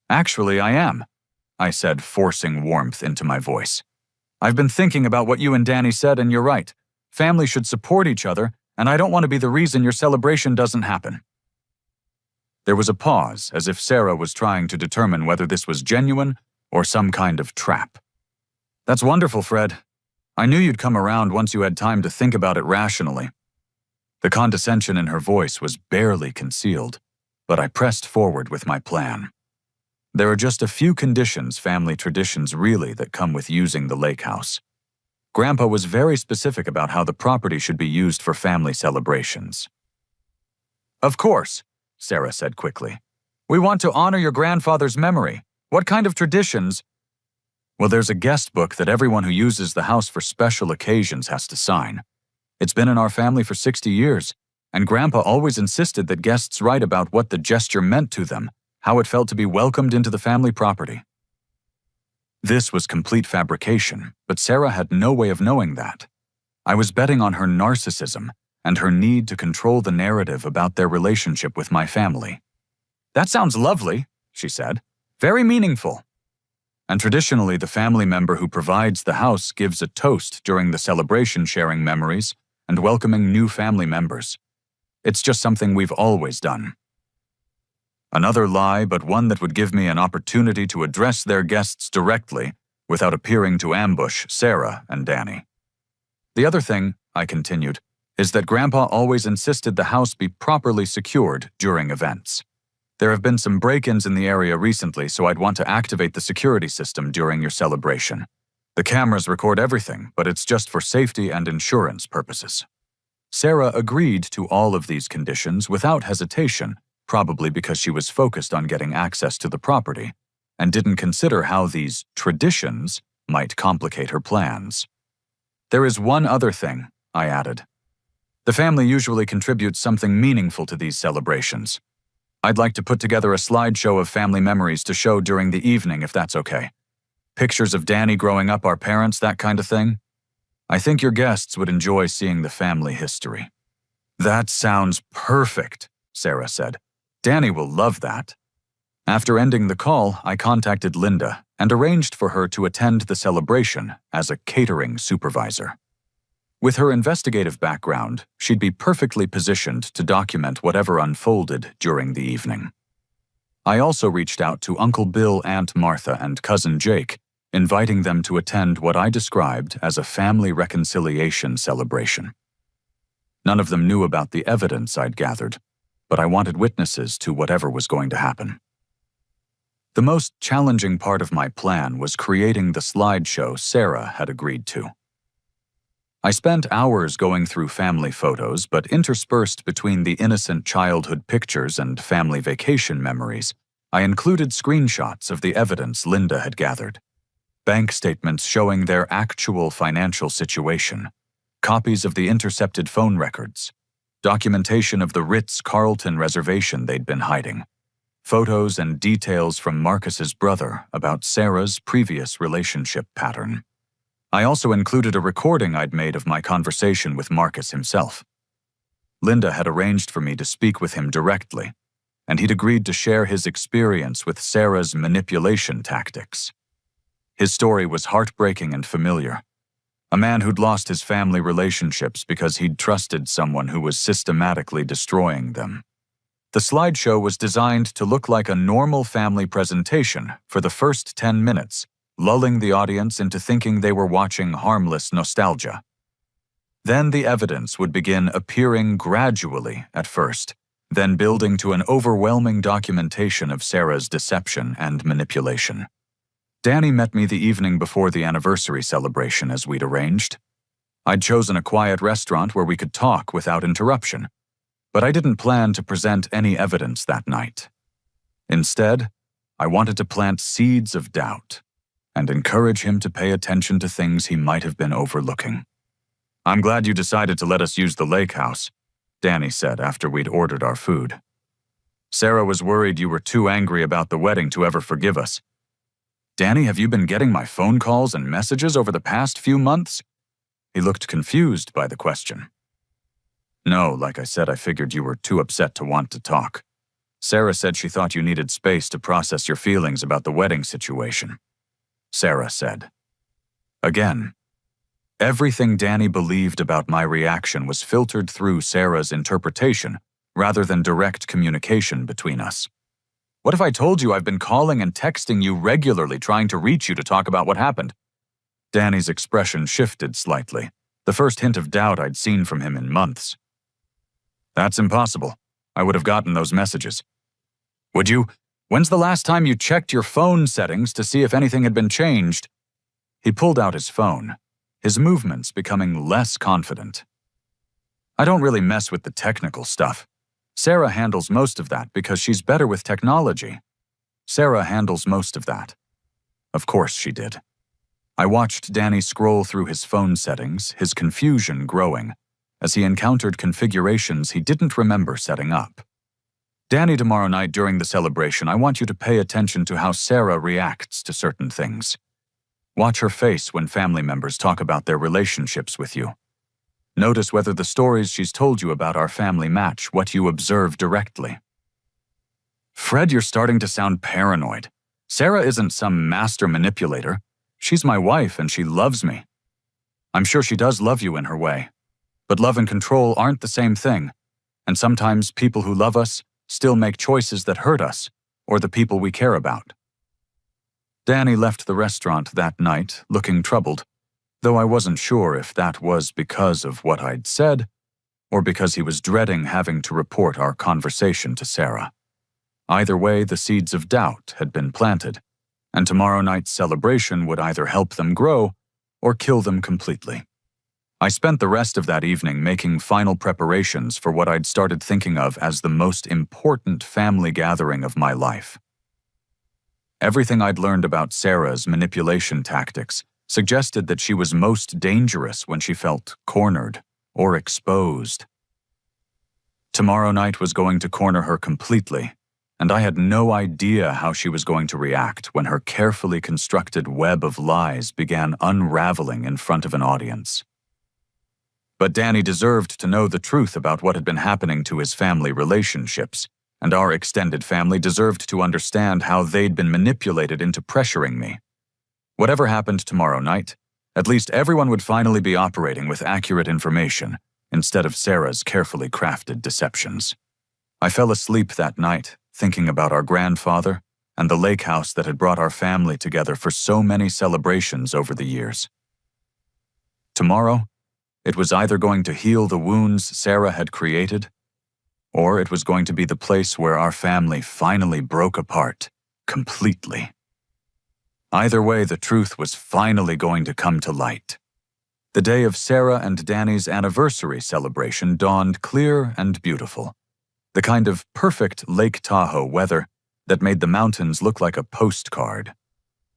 Actually, I am, I said, forcing warmth into my voice. I've been thinking about what you and Danny said, and you're right. Family should support each other, and I don't want to be the reason your celebration doesn't happen. There was a pause, as if Sarah was trying to determine whether this was genuine or some kind of trap. That's wonderful, Fred. I knew you'd come around once you had time to think about it rationally. The condescension in her voice was barely concealed, but I pressed forward with my plan. There are just a few conditions, family traditions really, that come with using the lake house. Grandpa was very specific about how the property should be used for family celebrations. Of course, Sarah said quickly. We want to honor your grandfather's memory. What kind of traditions? Well, there's a guest book that everyone who uses the house for special occasions has to sign. It's been in our family for 60 years, and Grandpa always insisted that guests write about what the gesture meant to them, how it felt to be welcomed into the family property. This was complete fabrication, but Sarah had no way of knowing that. I was betting on her narcissism and her need to control the narrative about their relationship with my family. That sounds lovely, she said. Very meaningful. And traditionally, the family member who provides the house gives a toast during the celebration, sharing memories and welcoming new family members. It's just something we've always done. Another lie, but one that would give me an opportunity to address their guests directly without appearing to ambush Sarah and Danny. The other thing, I continued, is that Grandpa always insisted the house be properly secured during events. There have been some break-ins in the area recently, so I'd want to activate the security system during your celebration. The cameras record everything, but it's just for safety and insurance purposes. Sarah agreed to all of these conditions without hesitation, probably because she was focused on getting access to the property and didn't consider how these traditions might complicate her plans. There is one other thing, I added. The family usually contributes something meaningful to these celebrations. I'd like to put together a slideshow of family memories to show during the evening, if that's okay. Pictures of Danny growing up, our parents, that kind of thing. I think your guests would enjoy seeing the family history. That sounds perfect, Sarah said. Danny will love that. After ending the call, I contacted Linda and arranged for her to attend the celebration as a catering supervisor. With her investigative background, she'd be perfectly positioned to document whatever unfolded during the evening. I also reached out to Uncle Bill, Aunt Martha, and Cousin Jake, inviting them to attend what I described as a family reconciliation celebration. None of them knew about the evidence I'd gathered, but I wanted witnesses to whatever was going to happen. The most challenging part of my plan was creating the slideshow Sarah had agreed to. I spent hours going through family photos, but interspersed between the innocent childhood pictures and family vacation memories, I included screenshots of the evidence Linda had gathered. Bank statements showing their actual financial situation, copies of the intercepted phone records, documentation of the Ritz-Carlton reservation they'd been hiding, photos and details from Marcus's brother about Sarah's previous relationship pattern. I also included a recording I'd made of my conversation with Marcus himself. Linda had arranged for me to speak with him directly, and he'd agreed to share his experience with Sarah's manipulation tactics. His story was heartbreaking and familiar. A man who'd lost his family relationships because he'd trusted someone who was systematically destroying them. The slideshow was designed to look like a normal family presentation for the first 10 minutes, lulling the audience into thinking they were watching harmless nostalgia. Then the evidence would begin appearing gradually at first, then building to an overwhelming documentation of Sarah's deception and manipulation. Danny met me the evening before the anniversary celebration as we'd arranged. I'd chosen a quiet restaurant where we could talk without interruption, but I didn't plan to present any evidence that night. Instead, I wanted to plant seeds of doubt and encourage him to pay attention to things he might have been overlooking. "I'm glad you decided to let us use the lake house," Danny said after we'd ordered our food. "Sarah was worried you were too angry about the wedding to ever forgive us." "Danny, have you been getting my phone calls and messages over the past few months?" He looked confused by the question. "No, like I said, I figured you were too upset to want to talk. Sarah said she thought you needed space to process your feelings about the wedding situation," Sarah said. Again, everything Danny believed about my reaction was filtered through Sarah's interpretation rather than direct communication between us. "What if I told you I've been calling and texting you regularly trying to reach you to talk about what happened?" Danny's expression shifted slightly, the first hint of doubt I'd seen from him in months. "That's impossible. I would have gotten those messages." "Would you? When's the last time you checked your phone settings to see if anything had been changed?" He pulled out his phone, his movements becoming less confident. "I don't really mess with the technical stuff. Sarah handles most of that because she's better with technology." Sarah handles most of that. Of course she did. I watched Danny scroll through his phone settings, his confusion growing, as he encountered configurations he didn't remember setting up. "Danny, tomorrow night during the celebration, I want you to pay attention to how Sarah reacts to certain things. Watch her face when family members talk about their relationships with you. Notice whether the stories she's told you about our family match what you observe directly." "Fred, you're starting to sound paranoid. Sarah isn't some master manipulator. She's my wife and she loves me. I'm sure she does love you in her way. But love and control aren't the same thing, and sometimes people who love us still make choices that hurt us or the people we care about." Danny left the restaurant that night looking troubled, though I wasn't sure if that was because of what I'd said or because he was dreading having to report our conversation to Sarah. Either way, the seeds of doubt had been planted, and tomorrow night's celebration would either help them grow or kill them completely. I spent the rest of that evening making final preparations for what I'd started thinking of as the most important family gathering of my life. Everything I'd learned about Sarah's manipulation tactics suggested that she was most dangerous when she felt cornered or exposed. Tomorrow night was going to corner her completely, and I had no idea how she was going to react when her carefully constructed web of lies began unraveling in front of an audience. But Danny deserved to know the truth about what had been happening to his family relationships, and our extended family deserved to understand how they'd been manipulated into pressuring me. Whatever happened tomorrow night, at least everyone would finally be operating with accurate information instead of Sarah's carefully crafted deceptions. I fell asleep that night, thinking about our grandfather and the lake house that had brought our family together for so many celebrations over the years. Tomorrow, it was either going to heal the wounds Sarah had created, or it was going to be the place where our family finally broke apart completely. Either way, the truth was finally going to come to light. The day of Sarah and Danny's anniversary celebration dawned clear and beautiful, the kind of perfect Lake Tahoe weather that made the mountains look like a postcard.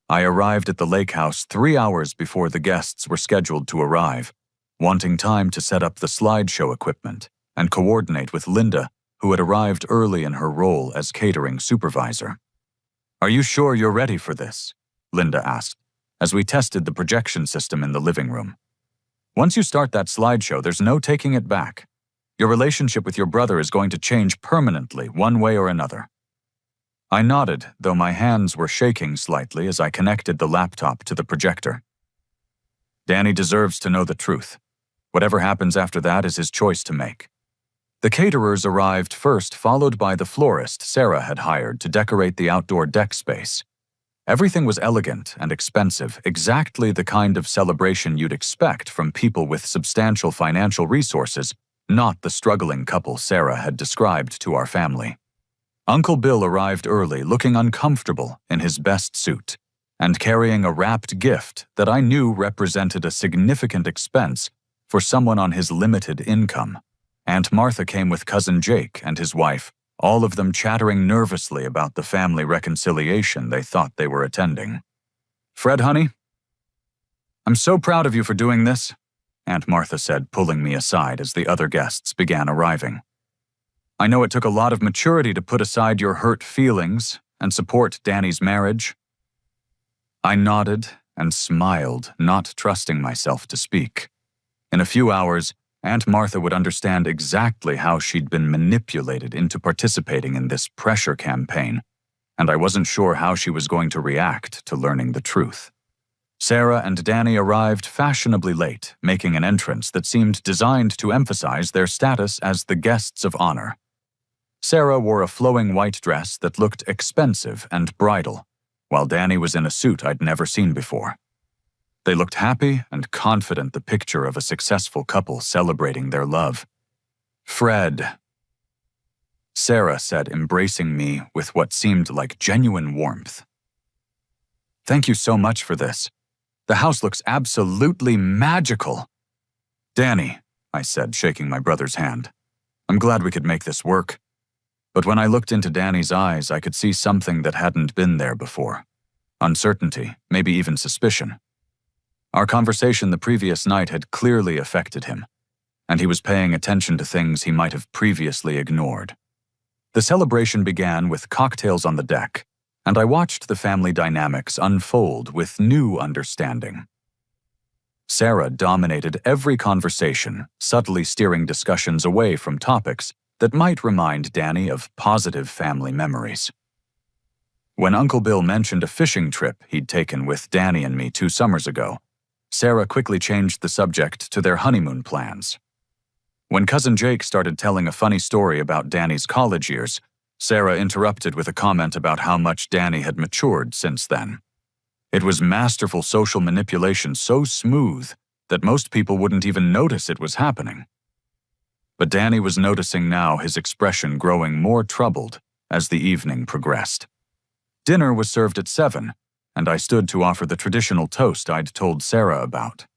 I arrived at the lake house 3 hours before the guests were scheduled to arrive, wanting time to set up the slideshow equipment and coordinate with Linda, who had arrived early in her role as catering supervisor. "Are you sure you're ready for this?" Linda asked, as we tested the projection system in the living room. "Once you start that slideshow, there's no taking it back. Your relationship with your brother is going to change permanently, one way or another." I nodded, though my hands were shaking slightly as I connected the laptop to the projector. Danny deserves to know the truth. Whatever happens after that is his choice to make. The caterers arrived first, followed by the florist Sarah had hired to decorate the outdoor deck space. Everything was elegant and expensive, exactly the kind of celebration you'd expect from people with substantial financial resources, not the struggling couple Sarah had described to our family. Uncle Bill arrived early, looking uncomfortable in his best suit, and carrying a wrapped gift that I knew represented a significant expense for someone on his limited income. Aunt Martha came with Cousin Jake and his wife, all of them chattering nervously about the family reconciliation they thought they were attending. "Fred, honey, I'm so proud of you for doing this," Aunt Martha said, pulling me aside as the other guests began arriving. "I know it took a lot of maturity to put aside your hurt feelings and support Danny's marriage." I nodded and smiled, not trusting myself to speak. In a few hours, Aunt Martha would understand exactly how she'd been manipulated into participating in this pressure campaign, and I wasn't sure how she was going to react to learning the truth. Sarah and Danny arrived fashionably late, making an entrance that seemed designed to emphasize their status as the guests of honor. Sarah wore a flowing white dress that looked expensive and bridal, while Danny was in a suit I'd never seen before. They looked happy and confident, the picture of a successful couple celebrating their love. "Fred," Sarah said, embracing me with what seemed like genuine warmth. "Thank you so much for this. The house looks absolutely magical." "Danny," I said, shaking my brother's hand, "I'm glad we could make this work." But when I looked into Danny's eyes, I could see something that hadn't been there before. Uncertainty, maybe even suspicion. Our conversation the previous night had clearly affected him, and he was paying attention to things he might have previously ignored. The celebration began with cocktails on the deck, and I watched the family dynamics unfold with new understanding. Sarah dominated every conversation, subtly steering discussions away from topics that might remind Danny of positive family memories. When Uncle Bill mentioned a fishing trip he'd taken with Danny and me 2 summers ago, Sarah quickly changed the subject to their honeymoon plans. When Cousin Jake started telling a funny story about Danny's college years, Sarah interrupted with a comment about how much Danny had matured since then. It was masterful social manipulation, so smooth that most people wouldn't even notice it was happening. But Danny was noticing now, his expression growing more troubled as the evening progressed. Dinner was served at 7, and I stood to offer the traditional toast I'd told Sarah about.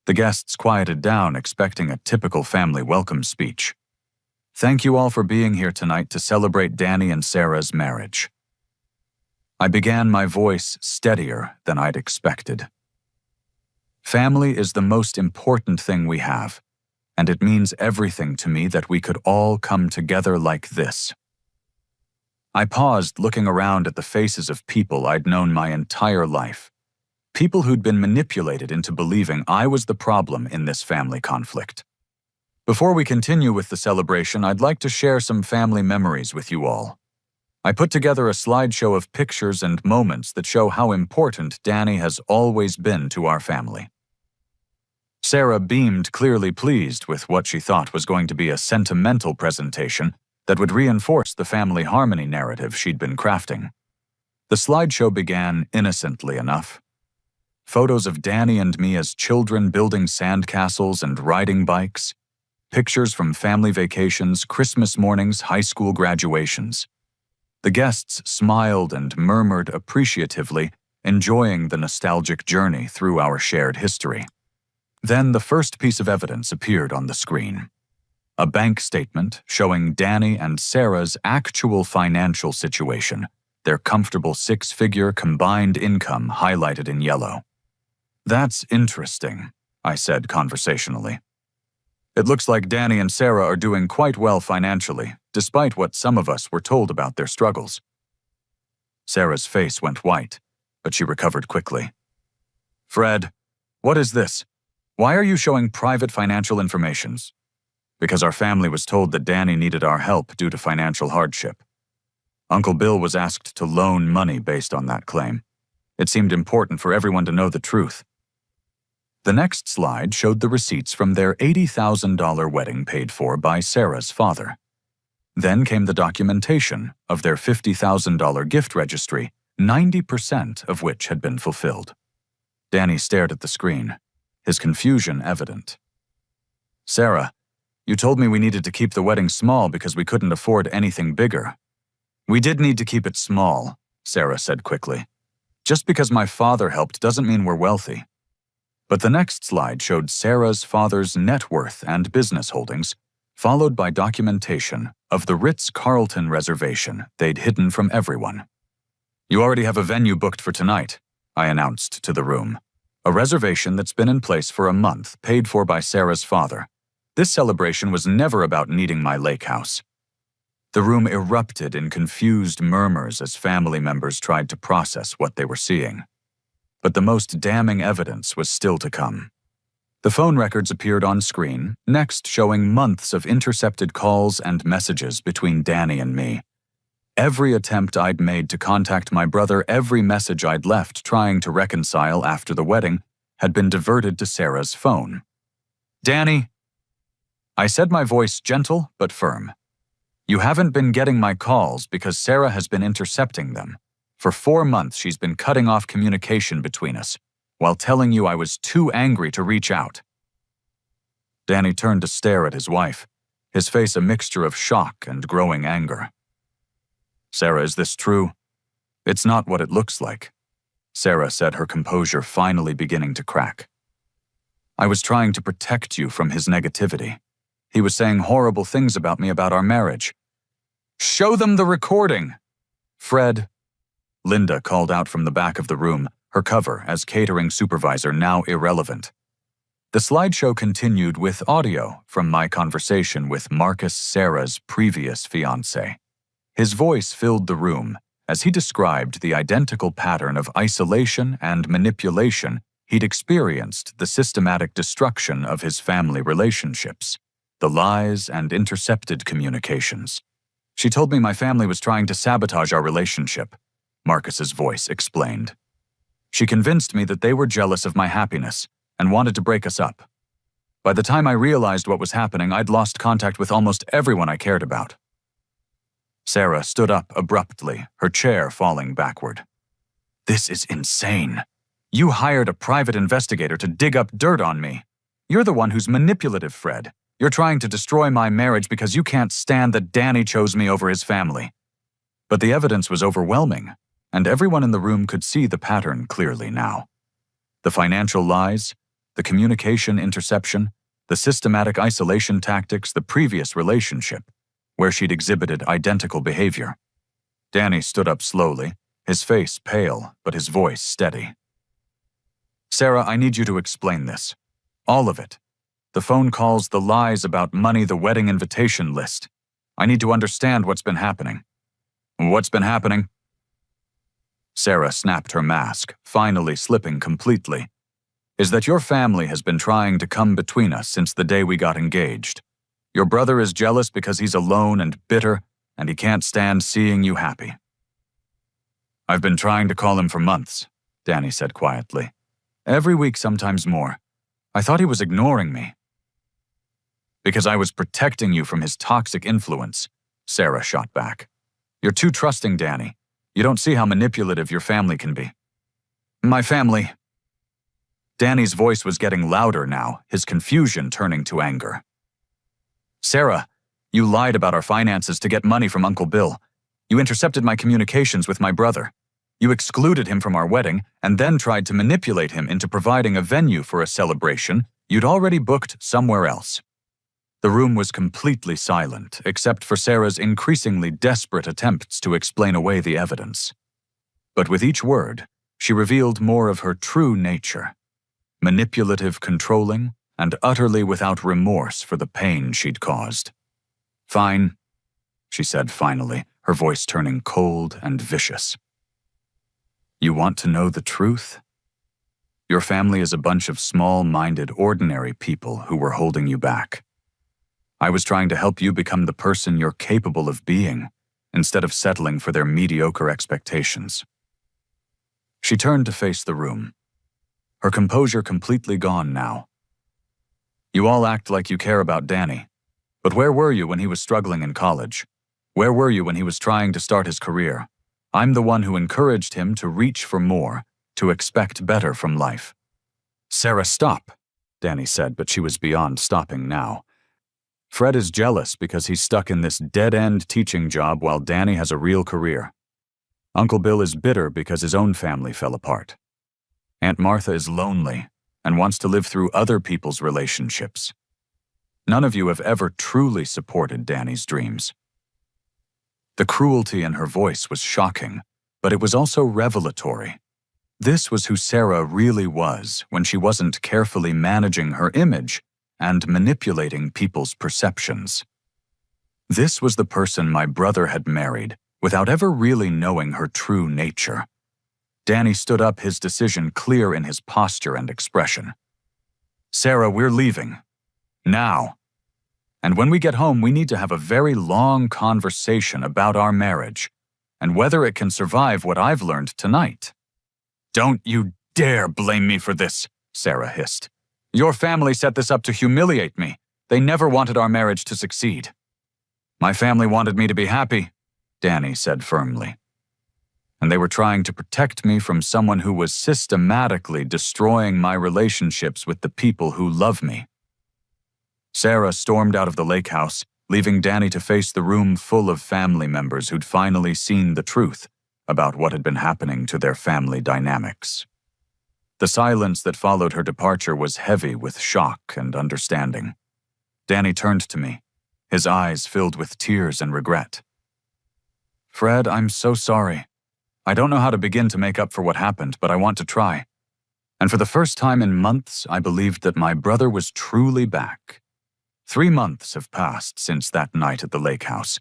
The guests quieted down, expecting a typical family welcome speech. "Thank you all for being here tonight to celebrate Danny and Sarah's marriage." I began, my voice steadier than I'd expected. "Family is the most important thing we have, and it means everything to me that we could all come together like this." I paused, looking around at the faces of people I'd known my entire life. People who'd been manipulated into believing I was the problem in this family conflict. Before we continue with the celebration, I'd like to share some family memories with you all. I put together a slideshow of pictures and moments that show how important Danny has always been to our family. Sarah beamed, clearly pleased with what she thought was going to be a sentimental presentation that would reinforce the family harmony narrative she'd been crafting. The slideshow began innocently enough. Photos of Danny and me as children building sandcastles and riding bikes, pictures from family vacations, Christmas mornings, high school graduations. The guests smiled and murmured appreciatively, enjoying the nostalgic journey through our shared history. Then the first piece of evidence appeared on the screen. A bank statement showing Danny and Sarah's actual financial situation, their comfortable six-figure combined income highlighted in yellow. "That's interesting," I said conversationally. "It looks like Danny and Sarah are doing quite well financially, despite what some of us were told about their struggles." Sarah's face went white, but she recovered quickly. "Fred, what is this? Why are you showing private financial information?" "Because our family was told that Danny needed our help due to financial hardship. Uncle Bill was asked to loan money based on that claim. It seemed important for everyone to know the truth." The next slide showed the receipts from their $80,000 wedding paid for by Sarah's father. Then came the documentation of their $50,000 gift registry, 90% of which had been fulfilled. Danny stared at the screen, his confusion evident. "Sarah, you told me we needed to keep the wedding small because we couldn't afford anything bigger." "We did need to keep it small," Sarah said quickly. "Just because my father helped doesn't mean we're wealthy." But the next slide showed Sarah's father's net worth and business holdings, followed by documentation of the Ritz-Carlton reservation they'd hidden from everyone. "You already have a venue booked for tonight," I announced to the room. "A reservation that's been in place for a month, paid for by Sarah's father. This celebration was never about needing my lake house." The room erupted in confused murmurs as family members tried to process what they were seeing. But the most damning evidence was still to come. The phone records appeared on screen, next showing months of intercepted calls and messages between Danny and me. Every attempt I'd made to contact my brother, every message I'd left trying to reconcile after the wedding, had been diverted to Sarah's phone. "Danny," I said, my voice gentle but firm, "you haven't been getting my calls because Sarah has been intercepting them. For 4 months she's been cutting off communication between us, while telling you I was too angry to reach out." Danny turned to stare at his wife, his face a mixture of shock and growing anger. "Sarah, is this true?" "It's not what it looks like," Sarah said, her composure finally beginning to crack. "I was trying to protect you from his negativity. He was saying horrible things about me, about our marriage." "Show them the recording!" "Fred," Linda called out from the back of the room, her cover as catering supervisor now irrelevant. The slideshow continued with audio from my conversation with Marcus, Sarah's previous fiancé. His voice filled the room as he described the identical pattern of isolation and manipulation he'd experienced, the systematic destruction of his family relationships, the lies and intercepted communications. "She told me my family was trying to sabotage our relationship," Marcus's voice explained. "She convinced me that they were jealous of my happiness and wanted to break us up. By the time I realized what was happening, I'd lost contact with almost everyone I cared about." Sarah stood up abruptly, her chair falling backward. "This is insane. You hired a private investigator to dig up dirt on me. You're the one who's manipulative, Fred. You're trying to destroy my marriage because you can't stand that Danny chose me over his family." But the evidence was overwhelming, and everyone in the room could see the pattern clearly now. The financial lies, the communication interception, the systematic isolation tactics, the previous relationship, where she'd exhibited identical behavior. Danny stood up slowly, his face pale, but his voice steady. "Sarah, I need you to explain this. All of it. The phone calls, the lies about money, the wedding invitation list. I need to understand what's been happening." "What's been happening?" Sarah snapped her mask, finally slipping completely. "Is that your family has been trying to come between us since the day we got engaged. Your brother is jealous because he's alone and bitter, and he can't stand seeing you happy." "I've been trying to call him for months," Danny said quietly. "Every week, sometimes more. I thought he was ignoring me." "Because I was protecting you from his toxic influence," Sarah shot back. "You're too trusting, Danny. You don't see how manipulative your family can be." "My family—" Danny's voice was getting louder now, his confusion turning to anger. "Sarah, you lied about our finances to get money from Uncle Bill. You intercepted my communications with my brother. You excluded him from our wedding and then tried to manipulate him into providing a venue for a celebration you'd already booked somewhere else." The room was completely silent, except for Sarah's increasingly desperate attempts to explain away the evidence. But with each word, she revealed more of her true nature: manipulative, controlling, and utterly without remorse for the pain she'd caused. "Fine," she said finally, her voice turning cold and vicious. "You want to know the truth? Your family is a bunch of small-minded, ordinary people who were holding you back. I was trying to help you become the person you're capable of being, instead of settling for their mediocre expectations." She turned to face the room, her composure completely gone now. "You all act like you care about Danny, but where were you when he was struggling in college? Where were you when he was trying to start his career? I'm the one who encouraged him to reach for more, to expect better from life." "Sarah, stop," Danny said, but she was beyond stopping now. "Fred is jealous because he's stuck in this dead-end teaching job while Danny has a real career. Uncle Bill is bitter because his own family fell apart. Aunt Martha is lonely and wants to live through other people's relationships. None of you have ever truly supported Danny's dreams." The cruelty in her voice was shocking, but it was also revelatory. This was who Sarah really was when she wasn't carefully managing her image and manipulating people's perceptions. This was the person my brother had married without ever really knowing her true nature. Danny stood up, his decision clear in his posture and expression. "Sarah, we're leaving. Now. And when we get home, we need to have a very long conversation about our marriage and whether it can survive what I've learned tonight." "Don't you dare blame me for this," Sarah hissed. "Your family set this up to humiliate me. They never wanted our marriage to succeed." "My family wanted me to be happy," Danny said firmly. "And they were trying to protect me from someone who was systematically destroying my relationships with the people who love me." Sarah stormed out of the lake house, leaving Danny to face the room full of family members who'd finally seen the truth about what had been happening to their family dynamics. The silence that followed her departure was heavy with shock and understanding. Danny turned to me, his eyes filled with tears and regret. "Fred, I'm so sorry. I don't know how to begin to make up for what happened, but I want to try. And for the first time in months, I believed that my brother was truly back. 3 months have passed since that night at the lake house,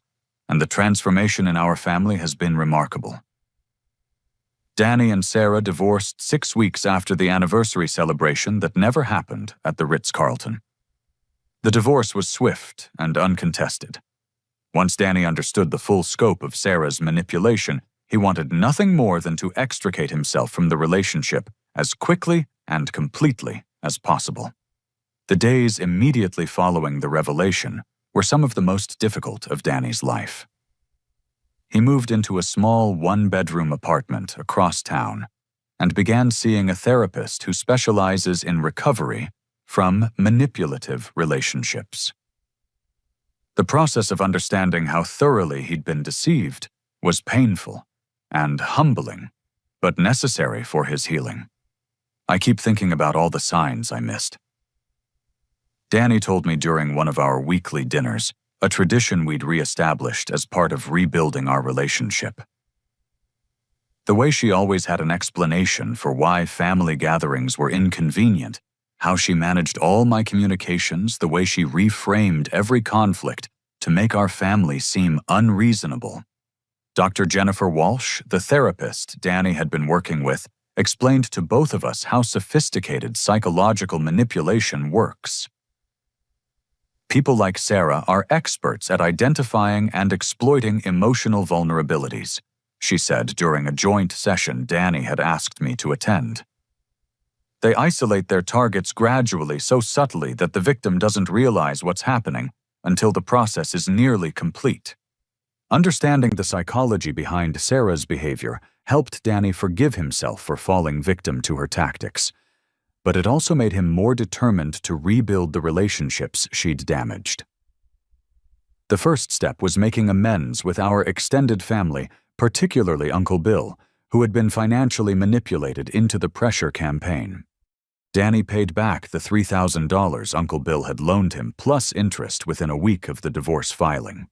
and the transformation in our family has been remarkable." Danny and Sarah divorced 6 weeks after the anniversary celebration that never happened at the Ritz-Carlton. The divorce was swift and uncontested. Once Danny understood the full scope of Sarah's manipulation, he wanted nothing more than to extricate himself from the relationship as quickly and completely as possible. The days immediately following the revelation were some of the most difficult of Danny's life. He moved into a small one-bedroom apartment across town and began seeing a therapist who specializes in recovery from manipulative relationships. The process of understanding how thoroughly he'd been deceived was painful and humbling, but necessary for his healing. I keep thinking about all the signs I missed. Danny told me during one of our weekly dinners, a tradition we'd reestablished as part of rebuilding our relationship. The way she always had an explanation for why family gatherings were inconvenient, how she managed all my communications, the way she reframed every conflict to make our family seem unreasonable. Dr. Jennifer Walsh, the therapist Danny had been working with, explained to both of us how sophisticated psychological manipulation works. People like Sarah are experts at identifying and exploiting emotional vulnerabilities, she said during a joint session Danny had asked me to attend. They isolate their targets gradually, so subtly that the victim doesn't realize what's happening until the process is nearly complete. Understanding the psychology behind Sarah's behavior helped Danny forgive himself for falling victim to her tactics, but it also made him more determined to rebuild the relationships she'd damaged. The first step was making amends with our extended family, particularly Uncle Bill, who had been financially manipulated into the pressure campaign. Danny paid back the $3,000 Uncle Bill had loaned him plus interest within a week of the divorce filing.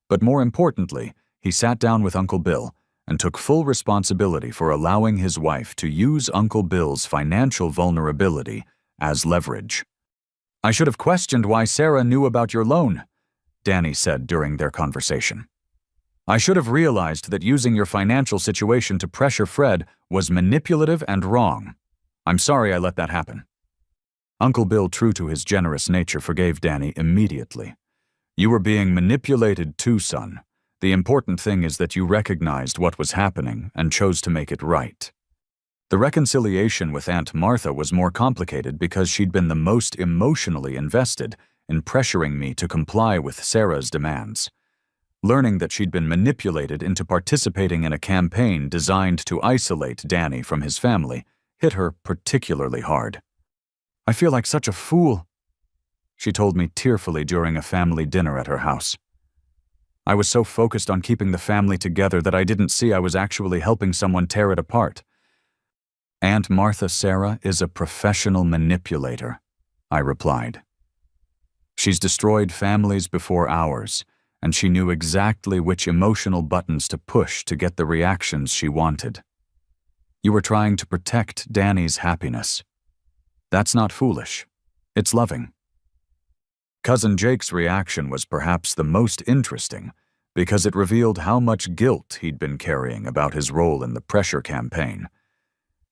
But more importantly, he sat down with Uncle Bill and took full responsibility for allowing his wife to use Uncle Bill's financial vulnerability as leverage. "I should have questioned why Sarah knew about your loan," Danny said during their conversation. "I should have realized that using your financial situation to pressure Fred was manipulative and wrong. I'm sorry I let that happen." Uncle Bill, true to his generous nature, forgave Danny immediately. "You were being manipulated too, son. The important thing is that you recognized what was happening and chose to make it right." The reconciliation with Aunt Martha was more complicated because she'd been the most emotionally invested in pressuring me to comply with Sarah's demands. Learning that she'd been manipulated into participating in a campaign designed to isolate Danny from his family hit her particularly hard. "I feel like such a fool," she told me tearfully during a family dinner at her house. "I was so focused on keeping the family together that I didn't see I was actually helping someone tear it apart." "Aunt Martha Sarah is a professional manipulator," I replied. "She's destroyed families before ours, and she knew exactly which emotional buttons to push to get the reactions she wanted. You were trying to protect Danny's happiness. That's not foolish. It's loving." Cousin Jake's reaction was perhaps the most interesting because it revealed how much guilt he'd been carrying about his role in the pressure campaign.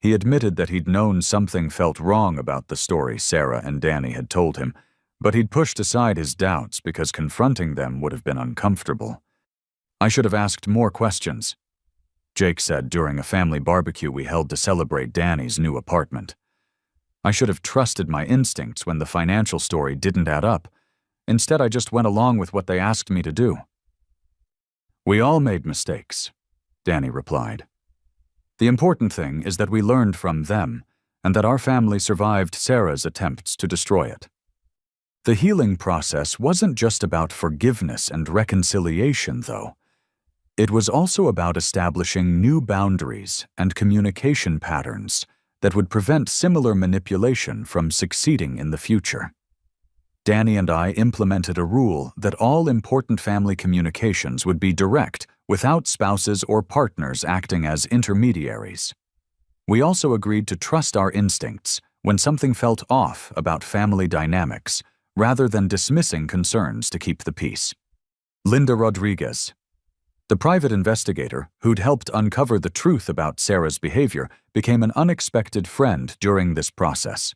He admitted that he'd known something felt wrong about the story Sarah and Danny had told him, but he'd pushed aside his doubts because confronting them would have been uncomfortable. "I should have asked more questions," Jake said during a family barbecue we held to celebrate Danny's new apartment. "I should have trusted my instincts when the financial story didn't add up. Instead, I just went along with what they asked me to do." "We all made mistakes," Danny replied. "The important thing is that we learned from them and that our family survived Sarah's attempts to destroy it." The healing process wasn't just about forgiveness and reconciliation, though. It was also about establishing new boundaries and communication patterns that would prevent similar manipulation from succeeding in the future. Danny and I implemented a rule that all important family communications would be direct, without spouses or partners acting as intermediaries. We also agreed to trust our instincts when something felt off about family dynamics, rather than dismissing concerns to keep the peace. Linda Rodriguez, the private investigator who'd helped uncover the truth about Sarah's behavior, became an unexpected friend during this process.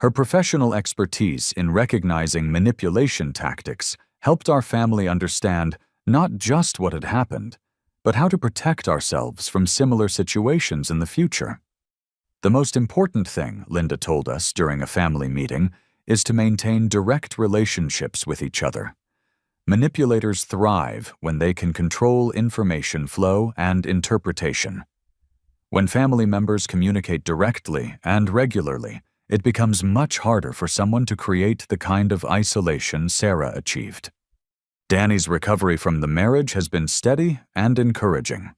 Her professional expertise in recognizing manipulation tactics helped our family understand not just what had happened, but how to protect ourselves from similar situations in the future. "The most important thing," Linda told us during a family meeting, "is to maintain direct relationships with each other. Manipulators thrive when they can control information flow and interpretation. When family members communicate directly and regularly, it becomes much harder for someone to create the kind of isolation Sarah achieved." Danny's recovery from the marriage has been steady and encouraging.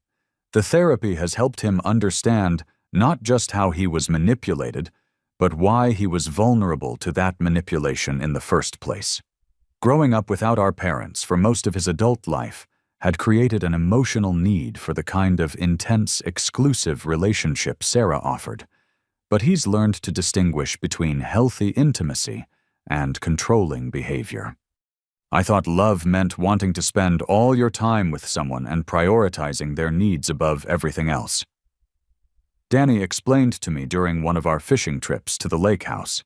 The therapy has helped him understand not just how he was manipulated, but why he was vulnerable to that manipulation in the first place. Growing up without our parents for most of his adult life had created an emotional need for the kind of intense, exclusive relationship Sarah offered, but he's learned to distinguish between healthy intimacy and controlling behavior. "I thought love meant wanting to spend all your time with someone and prioritizing their needs above everything else," Danny explained to me during one of our fishing trips to the lake house.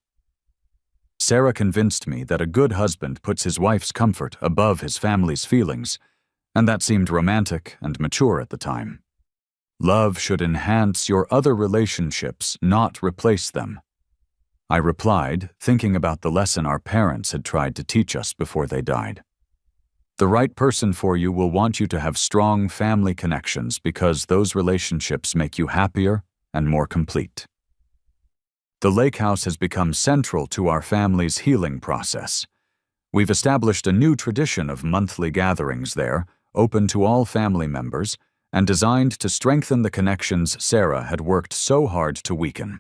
Sarah convinced me that a good husband puts his wife's comfort above his family's feelings, and that seemed romantic and mature at the time. Love should enhance your other relationships, not replace them. I replied, thinking about the lesson our parents had tried to teach us before they died. The right person for you will want you to have strong family connections because those relationships make you happier and more complete. The lake house has become central to our family's healing process. We've established a new tradition of monthly gatherings there, open to all family members, and designed to strengthen the connections Sarah had worked so hard to weaken.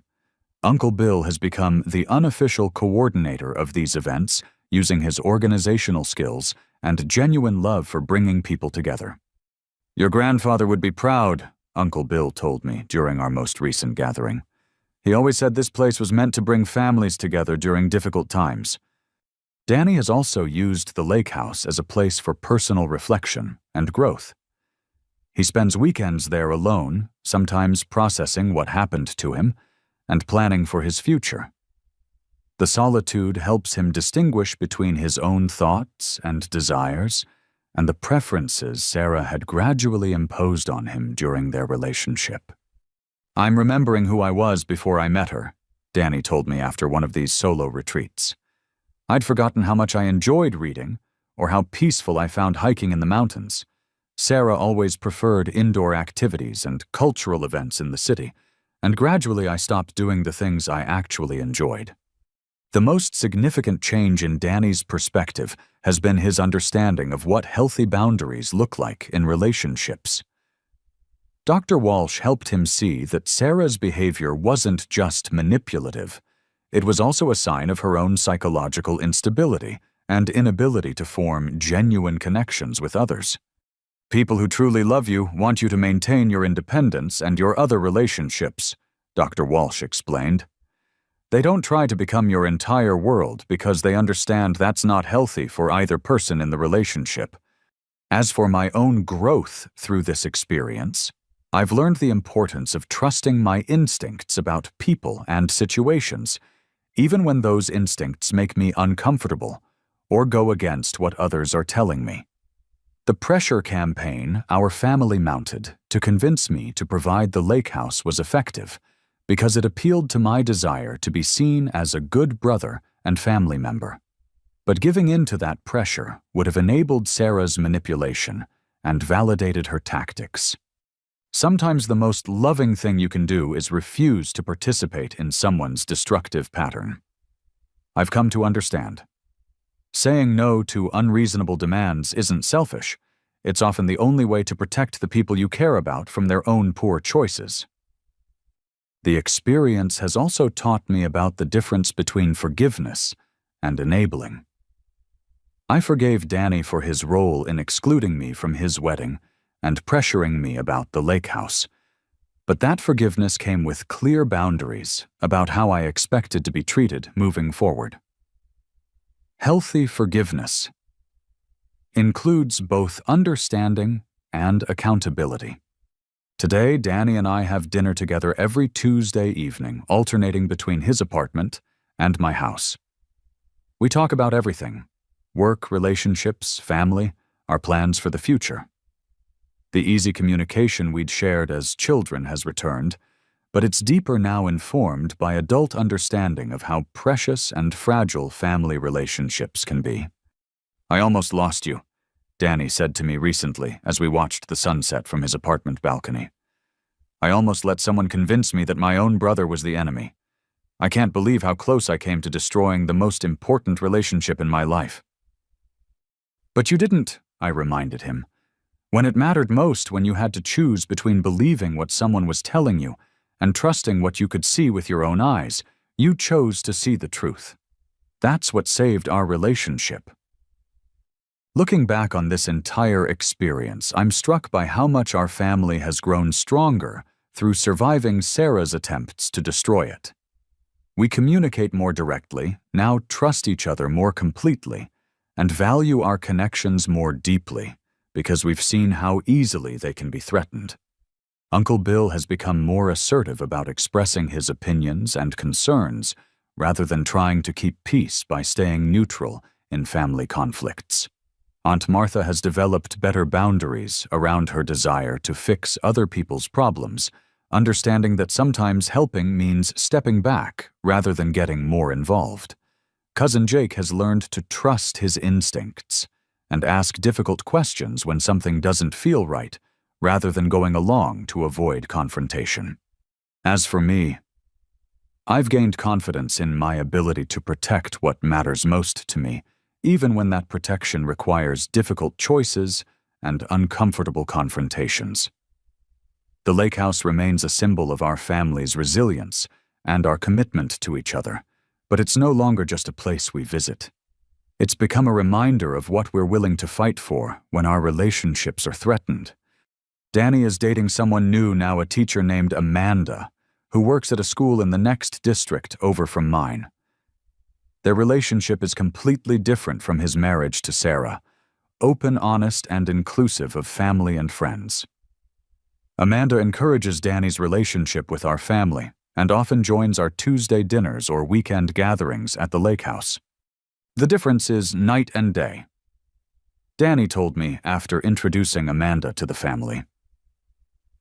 Uncle Bill has become the unofficial coordinator of these events, using his organizational skills and genuine love for bringing people together. Your grandfather would be proud, Uncle Bill told me during our most recent gathering. He always said this place was meant to bring families together during difficult times. Danny has also used the lake house as a place for personal reflection and growth. He spends weekends there alone, sometimes processing what happened to him and planning for his future. The solitude helps him distinguish between his own thoughts and desires and the preferences Sarah had gradually imposed on him during their relationship. I'm remembering who I was before I met her, Danny told me after one of these solo retreats. I'd forgotten how much I enjoyed reading or how peaceful I found hiking in the mountains. Sarah always preferred indoor activities and cultural events in the city, and gradually I stopped doing the things I actually enjoyed. The most significant change in Danny's perspective has been his understanding of what healthy boundaries look like in relationships. Dr. Walsh helped him see that Sarah's behavior wasn't just manipulative. It was also a sign of her own psychological instability and inability to form genuine connections with others. People who truly love you want you to maintain your independence and your other relationships, Dr. Walsh explained. They don't try to become your entire world because they understand that's not healthy for either person in the relationship. As for my own growth through this experience, I've learned the importance of trusting my instincts about people and situations, even when those instincts make me uncomfortable or go against what others are telling me. The pressure campaign our family mounted to convince me to provide the lake house was effective because it appealed to my desire to be seen as a good brother and family member. But giving in to that pressure would have enabled Sarah's manipulation and validated her tactics. Sometimes the most loving thing you can do is refuse to participate in someone's destructive pattern. I've come to understand. Saying no to unreasonable demands isn't selfish. It's often the only way to protect the people you care about from their own poor choices. The experience has also taught me about the difference between forgiveness and enabling. I forgave Danny for his role in excluding me from his wedding and pressuring me about the lake house. But that forgiveness came with clear boundaries about how I expected to be treated moving forward. Healthy forgiveness includes both understanding and accountability. Today, Danny and I have dinner together every Tuesday evening, alternating between his apartment and my house. We talk about everything: work, relationships, family, our plans for the future. The easy communication we'd shared as children has returned, but it's deeper now, informed by adult understanding of how precious and fragile family relationships can be. I almost lost you, Danny said to me recently as we watched the sunset from his apartment balcony. I almost let someone convince me that my own brother was the enemy. I can't believe how close I came to destroying the most important relationship in my life. But you didn't, I reminded him. When it mattered most, when you had to choose between believing what someone was telling you and trusting what you could see with your own eyes, you chose to see the truth. That's what saved our relationship. Looking back on this entire experience, I'm struck by how much our family has grown stronger through surviving Sarah's attempts to destroy it. We communicate more directly, now trust each other more completely, and value our connections more deeply because we've seen how easily they can be threatened. Uncle Bill has become more assertive about expressing his opinions and concerns rather than trying to keep peace by staying neutral in family conflicts. Aunt Martha has developed better boundaries around her desire to fix other people's problems, understanding that sometimes helping means stepping back rather than getting more involved. Cousin Jake has learned to trust his instincts and ask difficult questions when something doesn't feel right, rather than going along to avoid confrontation. As for me, I've gained confidence in my ability to protect what matters most to me, even when that protection requires difficult choices and uncomfortable confrontations. The lake house remains a symbol of our family's resilience and our commitment to each other, but it's no longer just a place we visit. It's become a reminder of what we're willing to fight for when our relationships are threatened. Danny is dating someone new now, a teacher named Amanda, who works at a school in the next district over from mine. Their relationship is completely different from his marriage to Sarah, open, honest, and inclusive of family and friends. Amanda encourages Danny's relationship with our family and often joins our Tuesday dinners or weekend gatherings at the lake house. The difference is night and day. Danny told me after introducing Amanda to the family.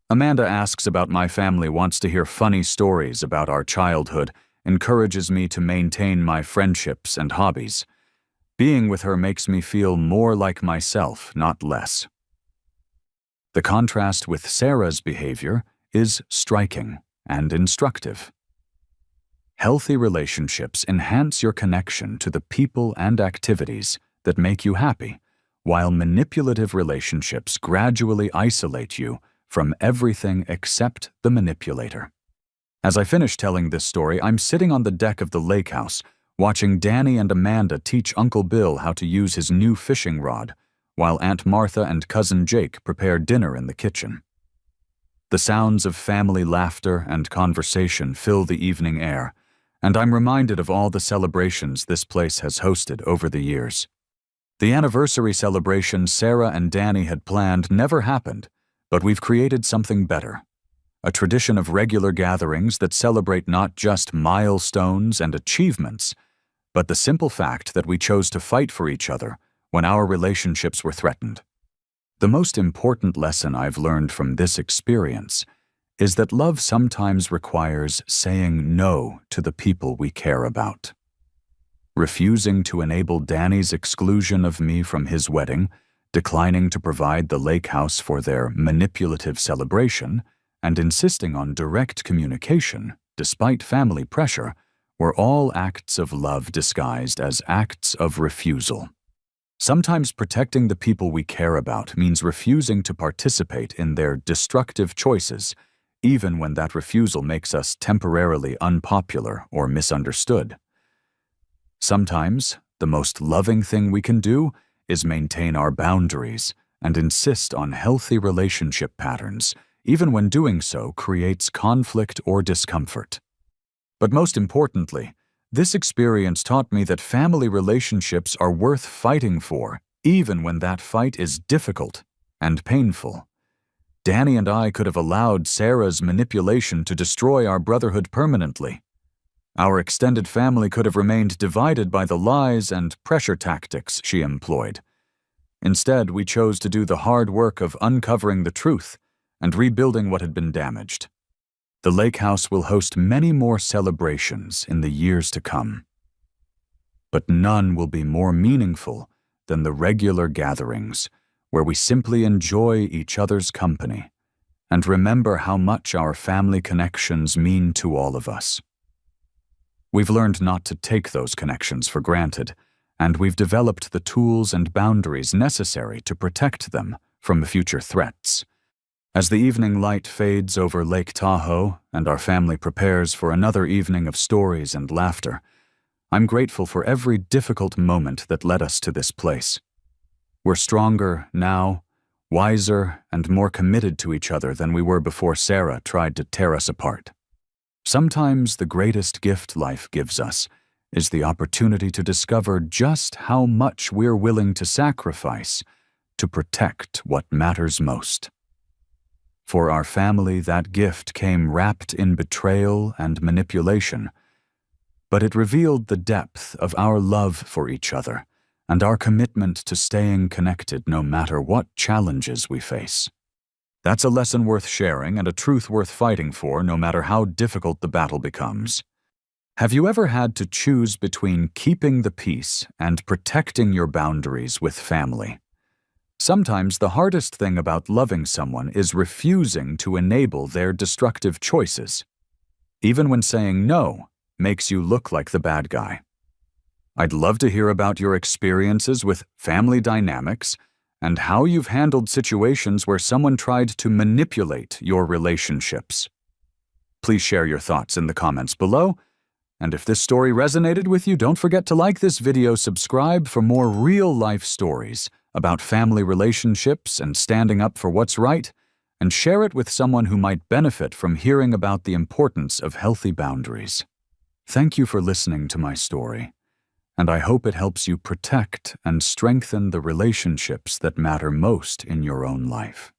Amanda asks about my family, wants to hear funny stories about our childhood, encourages me to maintain my friendships and hobbies. Being with her makes me feel more like myself, not less. The contrast with Sarah's behavior is striking and instructive. Healthy relationships enhance your connection to the people and activities that make you happy, while manipulative relationships gradually isolate you from everything except the manipulator. As I finish telling this story, I'm sitting on the deck of the lake house, watching Danny and Amanda teach Uncle Bill how to use his new fishing rod, while Aunt Martha and Cousin Jake prepare dinner in the kitchen. The sounds of family laughter and conversation fill the evening air, and I'm reminded of all the celebrations this place has hosted over the years. The anniversary celebration Sarah and Danny had planned never happened, but we've created something better. A tradition of regular gatherings that celebrate not just milestones and achievements, but the simple fact that we chose to fight for each other when our relationships were threatened. The most important lesson I've learned from this experience is that love sometimes requires saying no to the people we care about. Refusing to enable Danny's exclusion of me from his wedding, declining to provide the lake house for their manipulative celebration, and insisting on direct communication, despite family pressure, were all acts of love disguised as acts of refusal. Sometimes protecting the people we care about means refusing to participate in their destructive choices, even when that refusal makes us temporarily unpopular or misunderstood. Sometimes, the most loving thing we can do is maintain our boundaries and insist on healthy relationship patterns, even when doing so creates conflict or discomfort. But most importantly, this experience taught me that family relationships are worth fighting for, even when that fight is difficult and painful. Danny and I could have allowed Sarah's manipulation to destroy our brotherhood permanently. Our extended family could have remained divided by the lies and pressure tactics she employed. Instead, we chose to do the hard work of uncovering the truth and rebuilding what had been damaged. The lake house will host many more celebrations in the years to come. But none will be more meaningful than the regular gatherings where we simply enjoy each other's company and remember how much our family connections mean to all of us. We've learned not to take those connections for granted, and we've developed the tools and boundaries necessary to protect them from future threats. As the evening light fades over Lake Tahoe and our family prepares for another evening of stories and laughter, I'm grateful for every difficult moment that led us to this place. We're stronger now, wiser, and more committed to each other than we were before Sarah tried to tear us apart. Sometimes the greatest gift life gives us is the opportunity to discover just how much we're willing to sacrifice to protect what matters most. For our family, that gift came wrapped in betrayal and manipulation, but it revealed the depth of our love for each other and our commitment to staying connected no matter what challenges we face. That's a lesson worth sharing and a truth worth fighting for no matter how difficult the battle becomes. Have you ever had to choose between keeping the peace and protecting your boundaries with family? Sometimes the hardest thing about loving someone is refusing to enable their destructive choices, even when saying no makes you look like the bad guy. I'd love to hear about your experiences with family dynamics and how you've handled situations where someone tried to manipulate your relationships. Please share your thoughts in the comments below. And if this story resonated with you, don't forget to like this video, subscribe for more real-life stories about family relationships and standing up for what's right, and share it with someone who might benefit from hearing about the importance of healthy boundaries. Thank you for listening to my story, and I hope it helps you protect and strengthen the relationships that matter most in your own life.